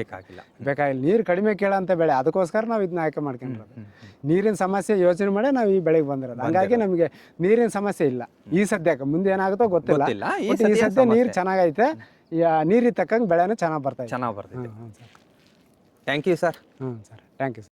ನೀರು ಕಡಿಮೆ ಕೇಳೋಂಥ ಬೆಳೆ, ಅದಕ್ಕೋಸ್ಕರ ನಾವು ಇದನ್ನ ಆಯ್ಕೆ ಮಾಡ್ಕೊಂಡಿರೋದು. ನೀರಿನ ಸಮಸ್ಯೆ ಯೋಚನೆ ಮಾಡಿ ನಾವು ಈ ಬೆಳೆಗೆ ಬಂದಿರೋದು. ಹಂಗಾಗಿ ನಮಗೆ ನೀರಿನ ಸಮಸ್ಯೆ ಇಲ್ಲ ಈ ಸದ್ಯಕ್ಕೆ. ಮುಂದೆ ಏನಾಗುತ್ತೋ ಗೊತ್ತಿಲ್ಲ. ಈ ಸದ್ಯ ನೀರು ಚೆನ್ನಾಗೈತೆ. ನೀರಿಗೆ ತಕ್ಕಂಗೆ ಬೆಳೆನೂ ಚೆನ್ನಾಗಿ ಬರ್ತಾ ಇದೆ. Thank you sir. Sir thank you sir.